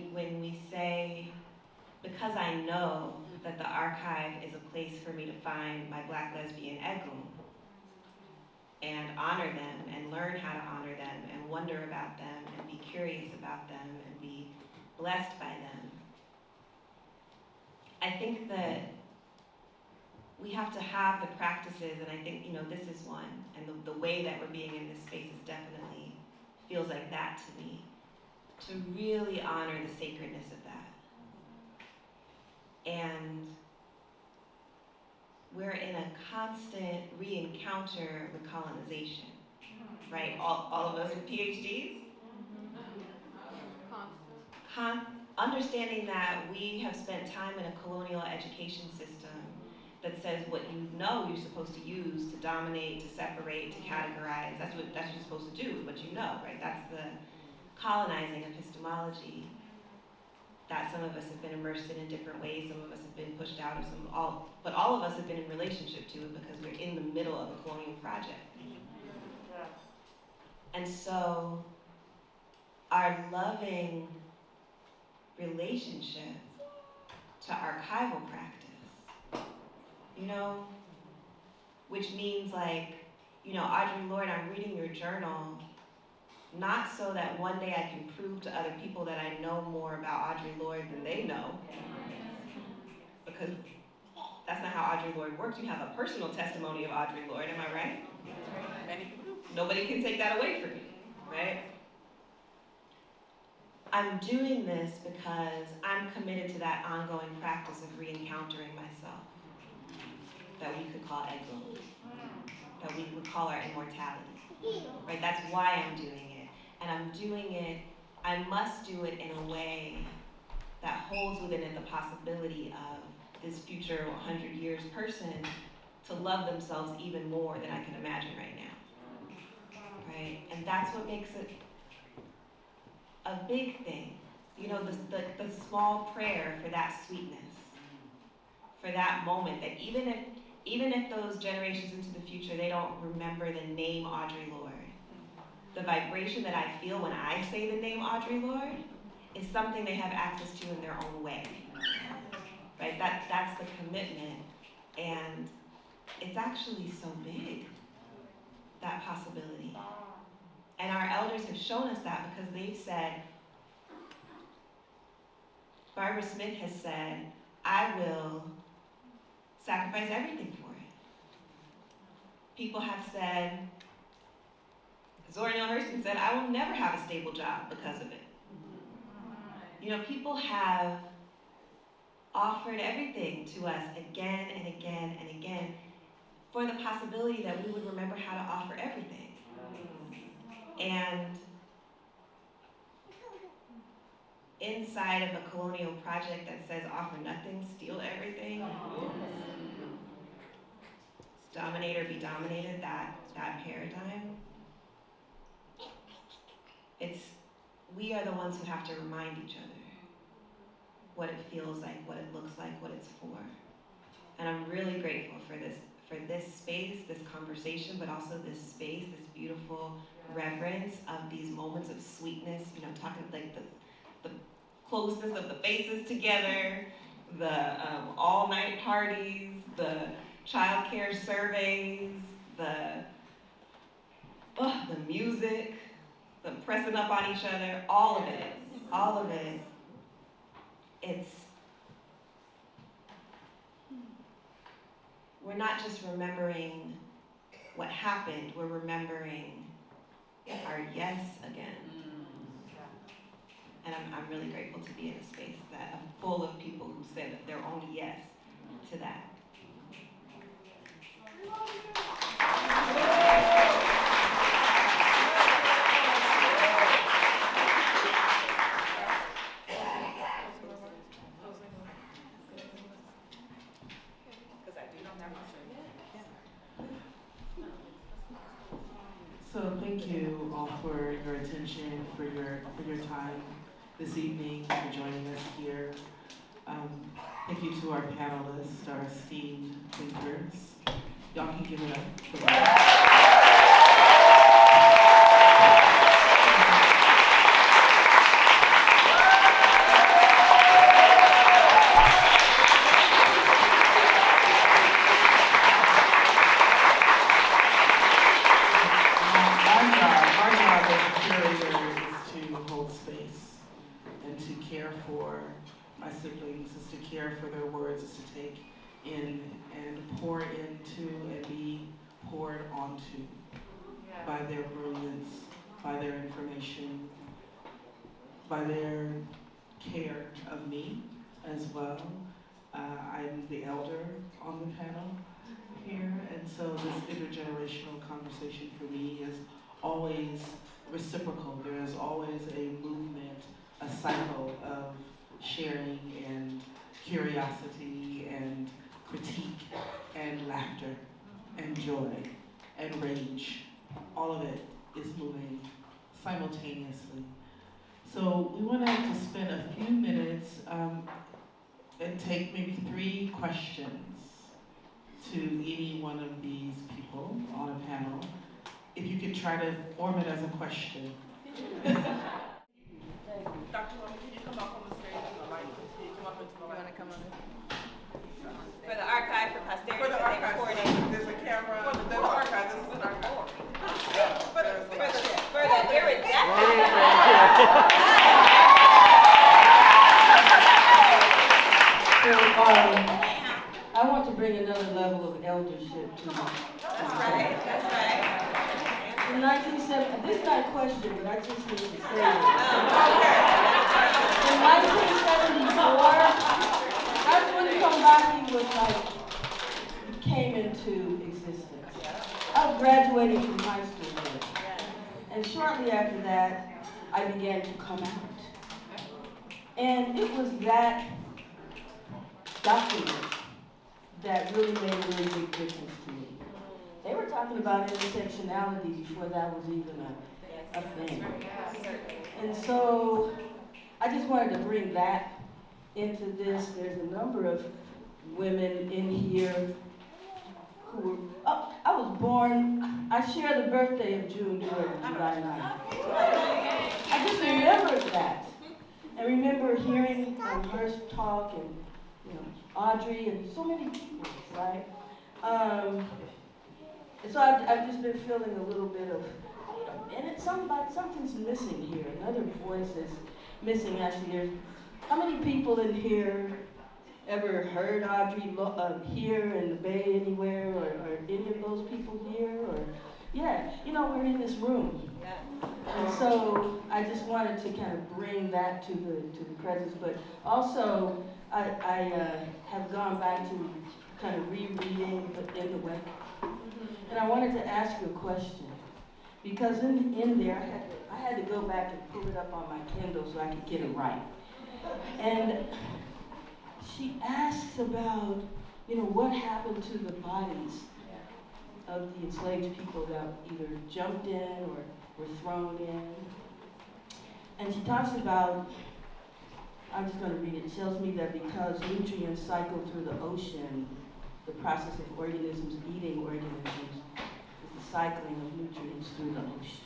we say, because I know that the archive is a place for me to find my Black lesbian Ekun and honor them and learn how to honor them and wonder about them and be curious about them and be blessed by them, I think that we have to have the practices, and I think, this is one, and the way that we're being in this space is definitely feels like that to me, to really honor the sacredness of that. And we're in a constant re-encounter with colonization, right? All of us with PhDs? Understanding that we have spent time in a colonial education system that says what you're supposed to use to dominate, to separate, to categorize. That's what you're supposed to do, what you know, right? That's the colonizing epistemology that some of us have been immersed in different ways, some of us have been pushed out, but all of us have been in relationship to it because we're in the middle of a colonial project. And so our loving relationship to archival practice, which means Audre Lorde, I'm reading your journal, not so that one day I can prove to other people that I know more about Audre Lorde than they know, because that's not how Audre Lorde works. You have a personal testimony of Audre Lorde, am I right? Nobody can take that away from you, right? I'm doing this because I'm committed to that ongoing practice of re-encountering myself, that we could call ego, that we would call our immortality, right? That's why I'm doing it. And I must do it in a way that holds within it the possibility of this future 100 years person to love themselves even more than I can imagine right now, right? And that's what makes it a big thing. The small prayer for that sweetness, for that moment, that even if those generations into the future, they don't remember the name Audre Lorde, the vibration that I feel when I say the name Audre Lorde is something they have access to in their own way, right? That's the commitment, and it's actually so big, that possibility. And our elders have shown us that because they've said, Barbara Smith has said, I will sacrifice everything for it. People have said, Zora Neale Hurston said, I will never have a stable job because of it. People have offered everything to us again and again and again for the possibility that we would remember how to offer everything. And inside of a colonial project that says offer nothing, steal everything, dominate or be dominated, that paradigm, we are the ones who have to remind each other what it feels like, what it looks like, what it's for. And I'm really grateful for this space, this conversation, but also this space, this beautiful reverence of these moments of sweetness, talking like the closeness of the faces together, the all-night parties, the childcare surveys, the music, the pressing up on each other, all of it. We're not just remembering what happened, we're remembering our yes again. And I'm really grateful to be in a space that full of people who said their own yes to that. So thank you all for your attention, for your time. this evening, for joining us here. Thank you to our panelists, our esteemed thinkers. Y'all can give it up for them. For their words is to take in and pour into and be poured onto by their brilliance, by their information, by their care of me as well. I'm the elder on the panel here, and so this intergenerational conversation for me is always reciprocal. There is always a movement, a cycle of sharing and curiosity and critique and laughter and joy and rage. All of it is moving simultaneously. So we wanted to spend a few minutes and take maybe 3 questions to any one of these people on a panel. If you could try to form it as a question. Dr. Woman, can you come up on the stage? You want to come on? For the archive, for posterity, For the archive, recording. there's a camera. For the archive, this is an archive. For the iridescent. I want to bring another level of eldership to my. That's right, that's right. In 1970, this is not a question, but I just need to say it. In 1974, that's when Combati was like, came into existence. I was graduating from high school then. And shortly after that, I began to come out. And it was that document that really made a really big difference to me. They were talking about intersectionality before that was even a thing. And so I just wanted to bring that into this. There's a number of women in here who were, I was born, I share the birthday of June 3rd, July 9th. I just remembered that. I remember hearing her talk and Audre and so many people, right? And so I've just been feeling a little bit of, and something's missing here. Another voice is missing actually. How many people in here ever heard Audre here in the Bay anywhere, or any of those people here? Or yeah, we're in this room. And so I just wanted to kind of bring that to the presence, but also I have gone back to kind of rereading In the Wake. And I wanted to ask you a question, because in there, I had to go back and pull it up on my Kindle so I could get it right. And she asks about, what happened to the bodies of the enslaved people that either jumped in or were thrown in. And she talks about, I'm just going to read it. It tells me that because nutrients cycle through the ocean, the process of organisms eating organisms is the cycling of nutrients through the ocean.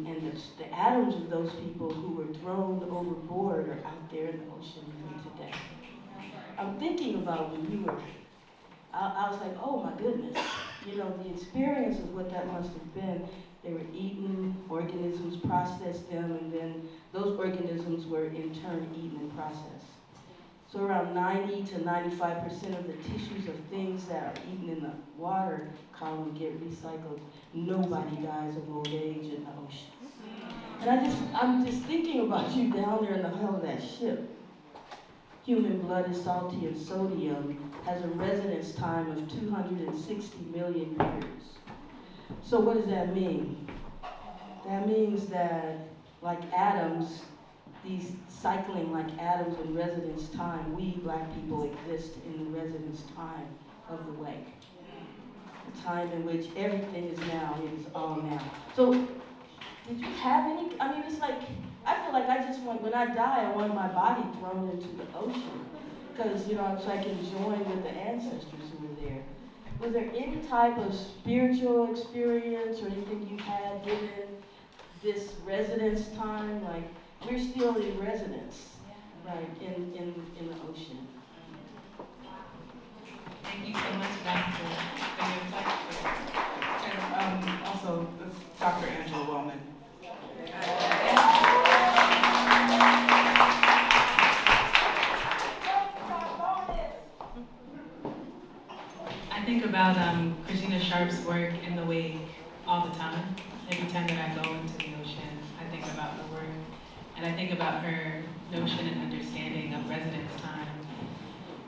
And the atoms of those people who were thrown overboard are out there in the ocean even today. I'm thinking about when you were, I was like, oh my goodness, the experience of what that must have been. They were eaten, organisms processed them, and then those organisms were in turn eaten and processed. So around 90 to 95% of the tissues of things that are eaten in the water column get recycled. Nobody dies of old age in the ocean. And I'm just thinking about you down there in the hull of that ship. Human blood is salty and sodium has a residence time of 260 million years. So what does that mean? That means that, like atoms, these cycling like atoms in residence time, we black people exist in the residence time of the wake. The time in which everything is now, it is all now. So, did you have any, it's like, I feel like I just want, when I die, I want my body thrown into the ocean. Because, you know, it's like enjoying with the ancestors who were there. Was there any type of spiritual experience or anything you had given this residence time? Like, we're still in residence, right, in the ocean. Thank you so much, guys, for your question. And also, this is Dr. Angela Wellman. I think about Christina Sharp's work in the wake all the time. Every time that I go into the ocean, I think about her work. And I think about her notion and understanding of residence time.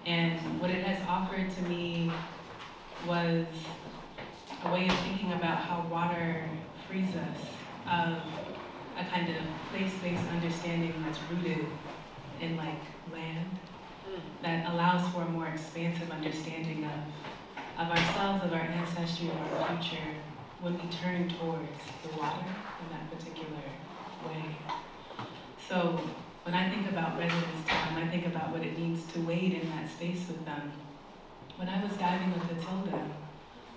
And what it has offered to me was a way of thinking about how water frees us of a kind of place-based understanding that's rooted in like land, that allows for a more expansive understanding of ourselves, of our ancestry, of our future, when we turn towards the water in that particular way. So when I think about residence time, I think about what it means to wade in that space with them. When I was diving with Matilda,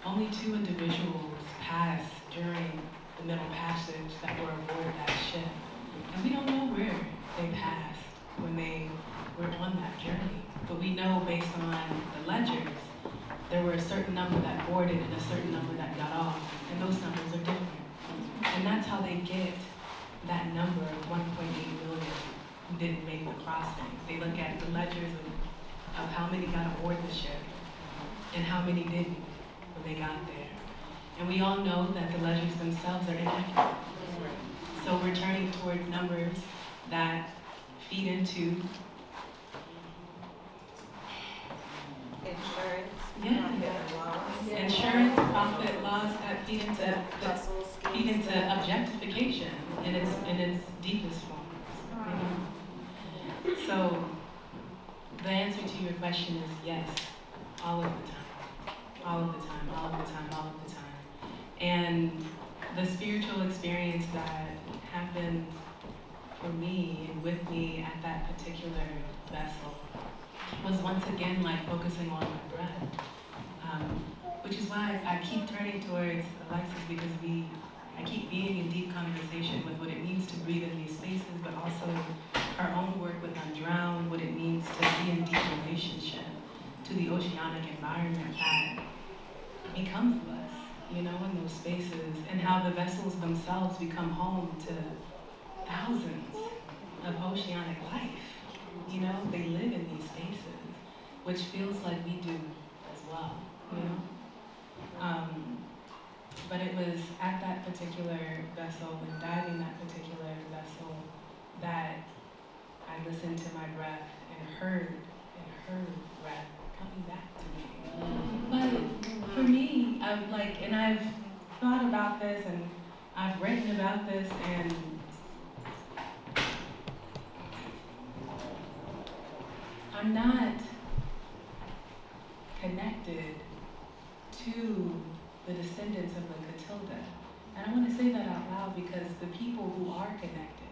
only 2 individuals passed during the middle passage that were aboard that ship. And we don't know where they passed when they were on that journey. But we know based on the ledgers, there were a certain number that boarded and a certain number that got off. And those numbers are different. And that's how they get that number of 1.8 million who didn't make the crossing. They look at the ledgers of how many got aboard the ship and how many didn't when they got there. And we all know that the ledgers themselves are inaccurate. So we're turning toward numbers that feed into insurance, profit laws that feed into objectification in its deepest forms. You know? So the answer to your question is yes, all of the time, all of the time, all of the time, all of the time. And the spiritual experience that happened for me and with me at that particular vessel was once again like focusing on my breath. Which is why I keep turning towards Alexis, because I keep being in deep conversation with what it means to breathe in these spaces, but also her own work with Undrowned, what it means to be in deep relationship to the oceanic environment that becomes of us, you know, in those spaces, and how the vessels themselves become home to thousands of oceanic life. You know, they live in these spaces, which feels like we do as well, you know? But it was at that particular vessel, when diving that particular vessel, that I listened to my breath and heard breath coming back to me. But for me, I've thought about this and I've written about this, and I'm not connected to the descendants of the Catilda. And I want to say that out loud because the people who are connected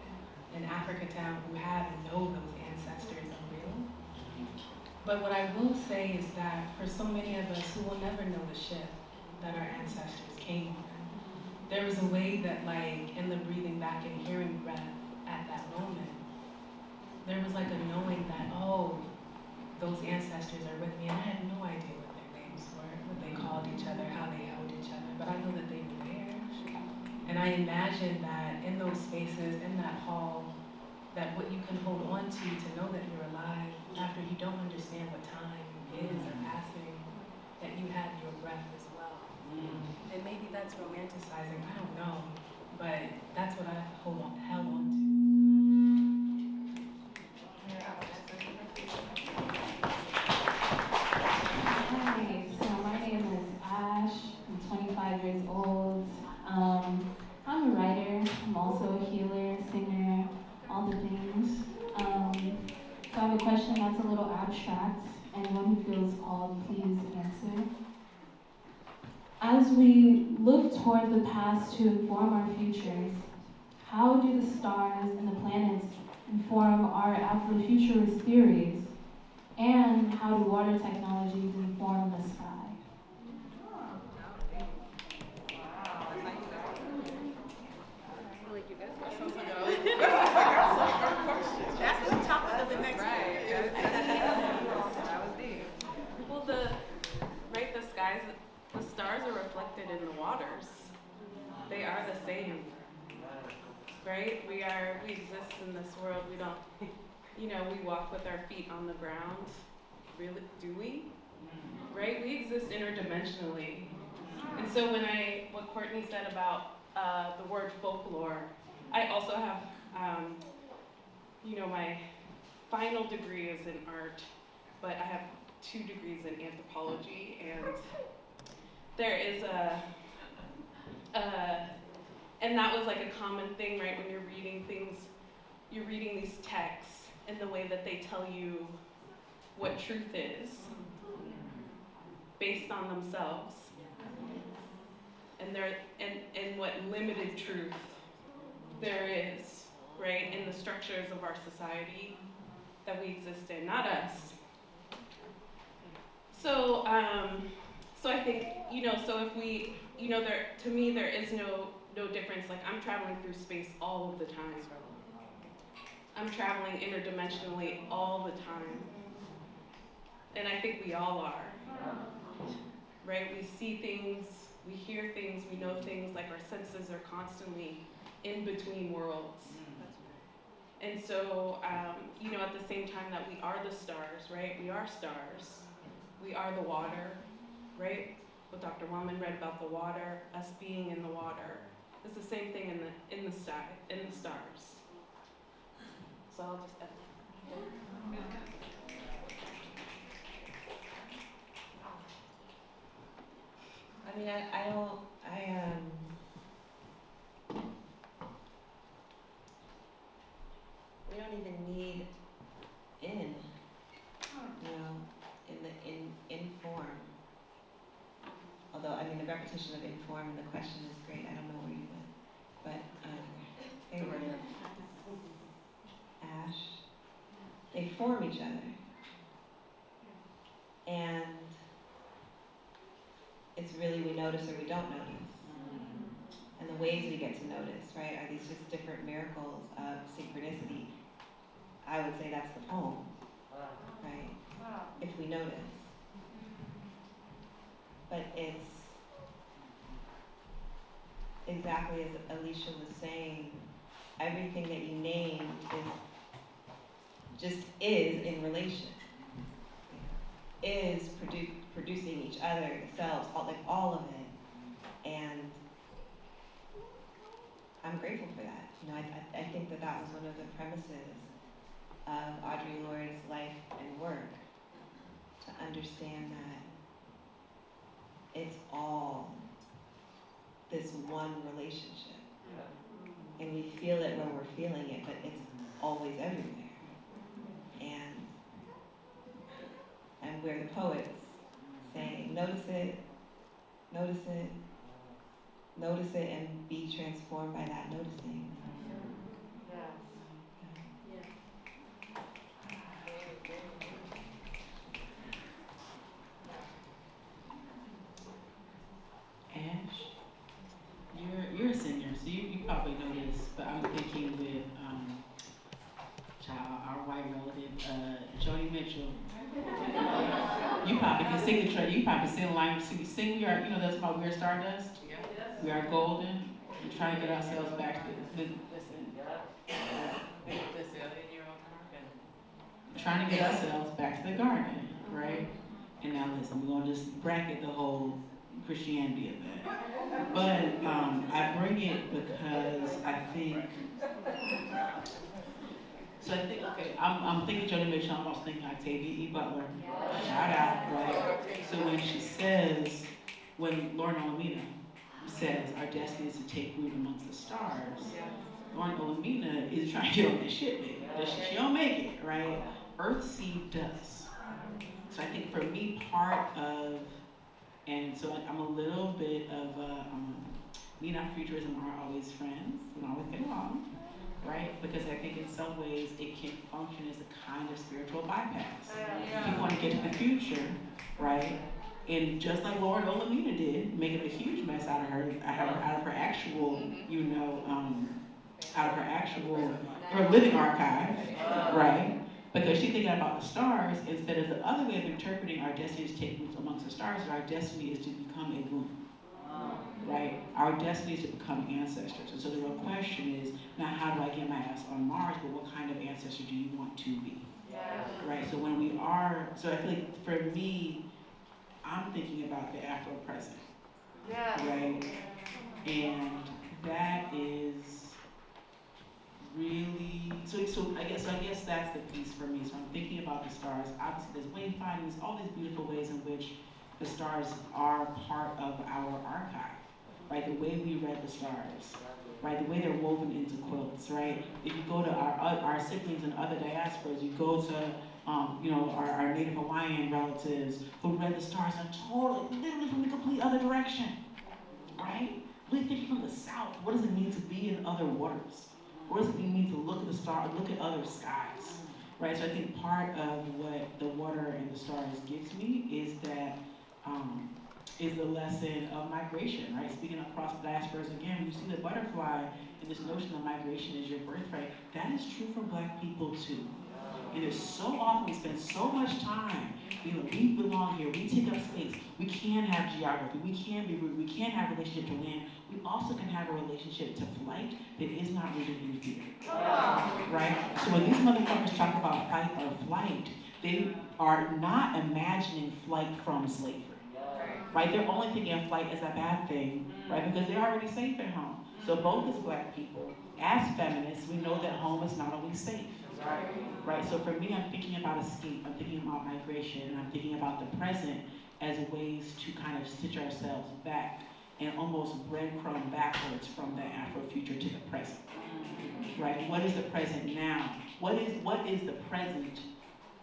in Africatown, who have and know those ancestors, are real. But what I will say is that for so many of us who will never know the ship that our ancestors came on, there was a way that, like, in the breathing back and hearing breath at that moment, there was like a knowing that, oh, those ancestors are with me, and I had no idea what their names were, what they called each other, how they held each other, but I know that they were there. And I imagine that in those spaces, in that hall, that what you can hold on to know that you're alive after you don't understand what time is or passing, that you have your breath as well. And maybe that's romanticizing, I don't know, but that's what I held on to. Hi, so my name is Ash. I'm 25 years old. I'm a writer. I'm also a healer, singer, all the things. So I have a question that's a little abstract. Anyone who feels called, please answer. As we look toward the past to inform our futures, how do the stars and the planets inform our Afrofuturist theories? And how do water technologies inform the sky? That's the topic of the next Well, the skies, the stars are reflected in the waters. They are the same, right? We exist in this world. We don't, we walk with our feet on the ground. Really, do we? Right? We exist interdimensionally. And so what Courtney said about the word folklore, I also have, my final degree is in art, but I have 2 degrees in anthropology, and there is and that was like a common thing, right? When you're reading things, you're reading these texts and the way that they tell you what truth is based on themselves, and what limited truth there is, right, in the structures of our society that we exist in, not us. So, so I think, so if we, to me there is no difference. Like, I'm traveling through space all of the time. I'm traveling interdimensionally all the time. And I think we all are, right? We see things, we hear things, we know things, like our senses are constantly in between worlds. And so, at the same time that we are the stars, right? We are stars. We are the water, right? What Dr. Wellman read about the water, us being in the water. It's the same thing in the sky, in the stars. So I'll just end. I mean, we don't even need in inform. Although, the repetition of inform in the question is great. I don't know where you went. But, Ash, they form each other. And it's really we notice or we don't notice. And the ways we get to notice, right, are these just different miracles of synchronicity. I would say that's the poem, right? If we notice. But it's exactly as Alisha was saying, everything that you named is in relation. Is producing each other, themselves, all of it. And I'm grateful for that. I think that was one of the premises of Audre Lorde's life and work, to understand that it's all this one relationship. And we feel it when we're feeling it, but it's always everywhere. And we're the poets saying, notice it, and be transformed by that noticing. Ash, you're a singer, so you probably know this, but I'm thinking with our white relative, Joni Mitchell. You probably can sing the track. You probably sing line, sing. We are, that's about We're Stardust. Yeah. We are golden. We're trying to get ourselves back to listen. Trying to get ourselves back to the garden, right? And now listen, we're gonna just bracket the whole Christianity of that. But I bring it because I think. So I think, okay, I'm thinking Joni Mitchell, I'm also thinking Octavia E. Butler. Shout out, right? So when she says, when Lauren Olamina says, our destiny is to take root amongst the stars, Lauren Olamina is trying to get on this shit, baby. She don't make it, right? Earthseed does. So I think for me, part of, and so I'm a little bit of, me and Afrofuturism are always friends, we always get along. Because I think in some ways it can function as a kind of spiritual bypass. You want to get to the future, right? And just like Lorde Olamina did, making a huge mess out of her actual, her living archive, right? Because she's thinking about the stars instead of the other way of interpreting our destiny is taken amongst the stars. Our destiny is to become a group, right? Our destiny is to become ancestors. And so the real question is, not how do I get my ass on Mars, but what kind of ancestor do you want to be, right? So when we are, so I feel like for me, I'm thinking about the Afro-present, right? And that is really, so I guess that's the piece for me. So I'm thinking about the stars. Obviously there's wayfinding, there's all these beautiful ways in which the stars are part of our archive, right? The way we read the stars, right? The way they're woven into quilts, right? If you go to our siblings and other diasporas, you go to our Native Hawaiian relatives who read the stars in literally from the complete other direction, right? Really thinking from the south, what does it mean to be in other waters? What does it mean to look at the stars, look at other skies, right? So I think part of what the water and the stars gives me is that, is the lesson of migration, right? Speaking across diasporas again, you see the butterfly and this notion of migration is your birthright. That is true for Black people too. And it's so often we spend so much time, we belong here, we take up space, we can have geography, we can be rooted, we can have a relationship to land, we also can have a relationship to flight that is not rooted in fear, right? So when these motherfuckers talk about fight or flight, they are not imagining flight from slavery, right? They're only thinking of flight as a bad thing, right? Because they're already safe at home. So both as Black people, as feminists, we know that home is not always safe. Right, so for me, I'm thinking about escape, I'm thinking about migration, and I'm thinking about the present as ways to kind of stitch ourselves back and almost breadcrumb backwards from the Afro-future to the present. Right, what is the present now? What is the present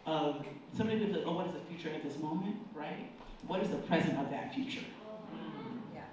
of, somebody would say, oh, what is the future of this moment, right? What is the present of that future? Yeah.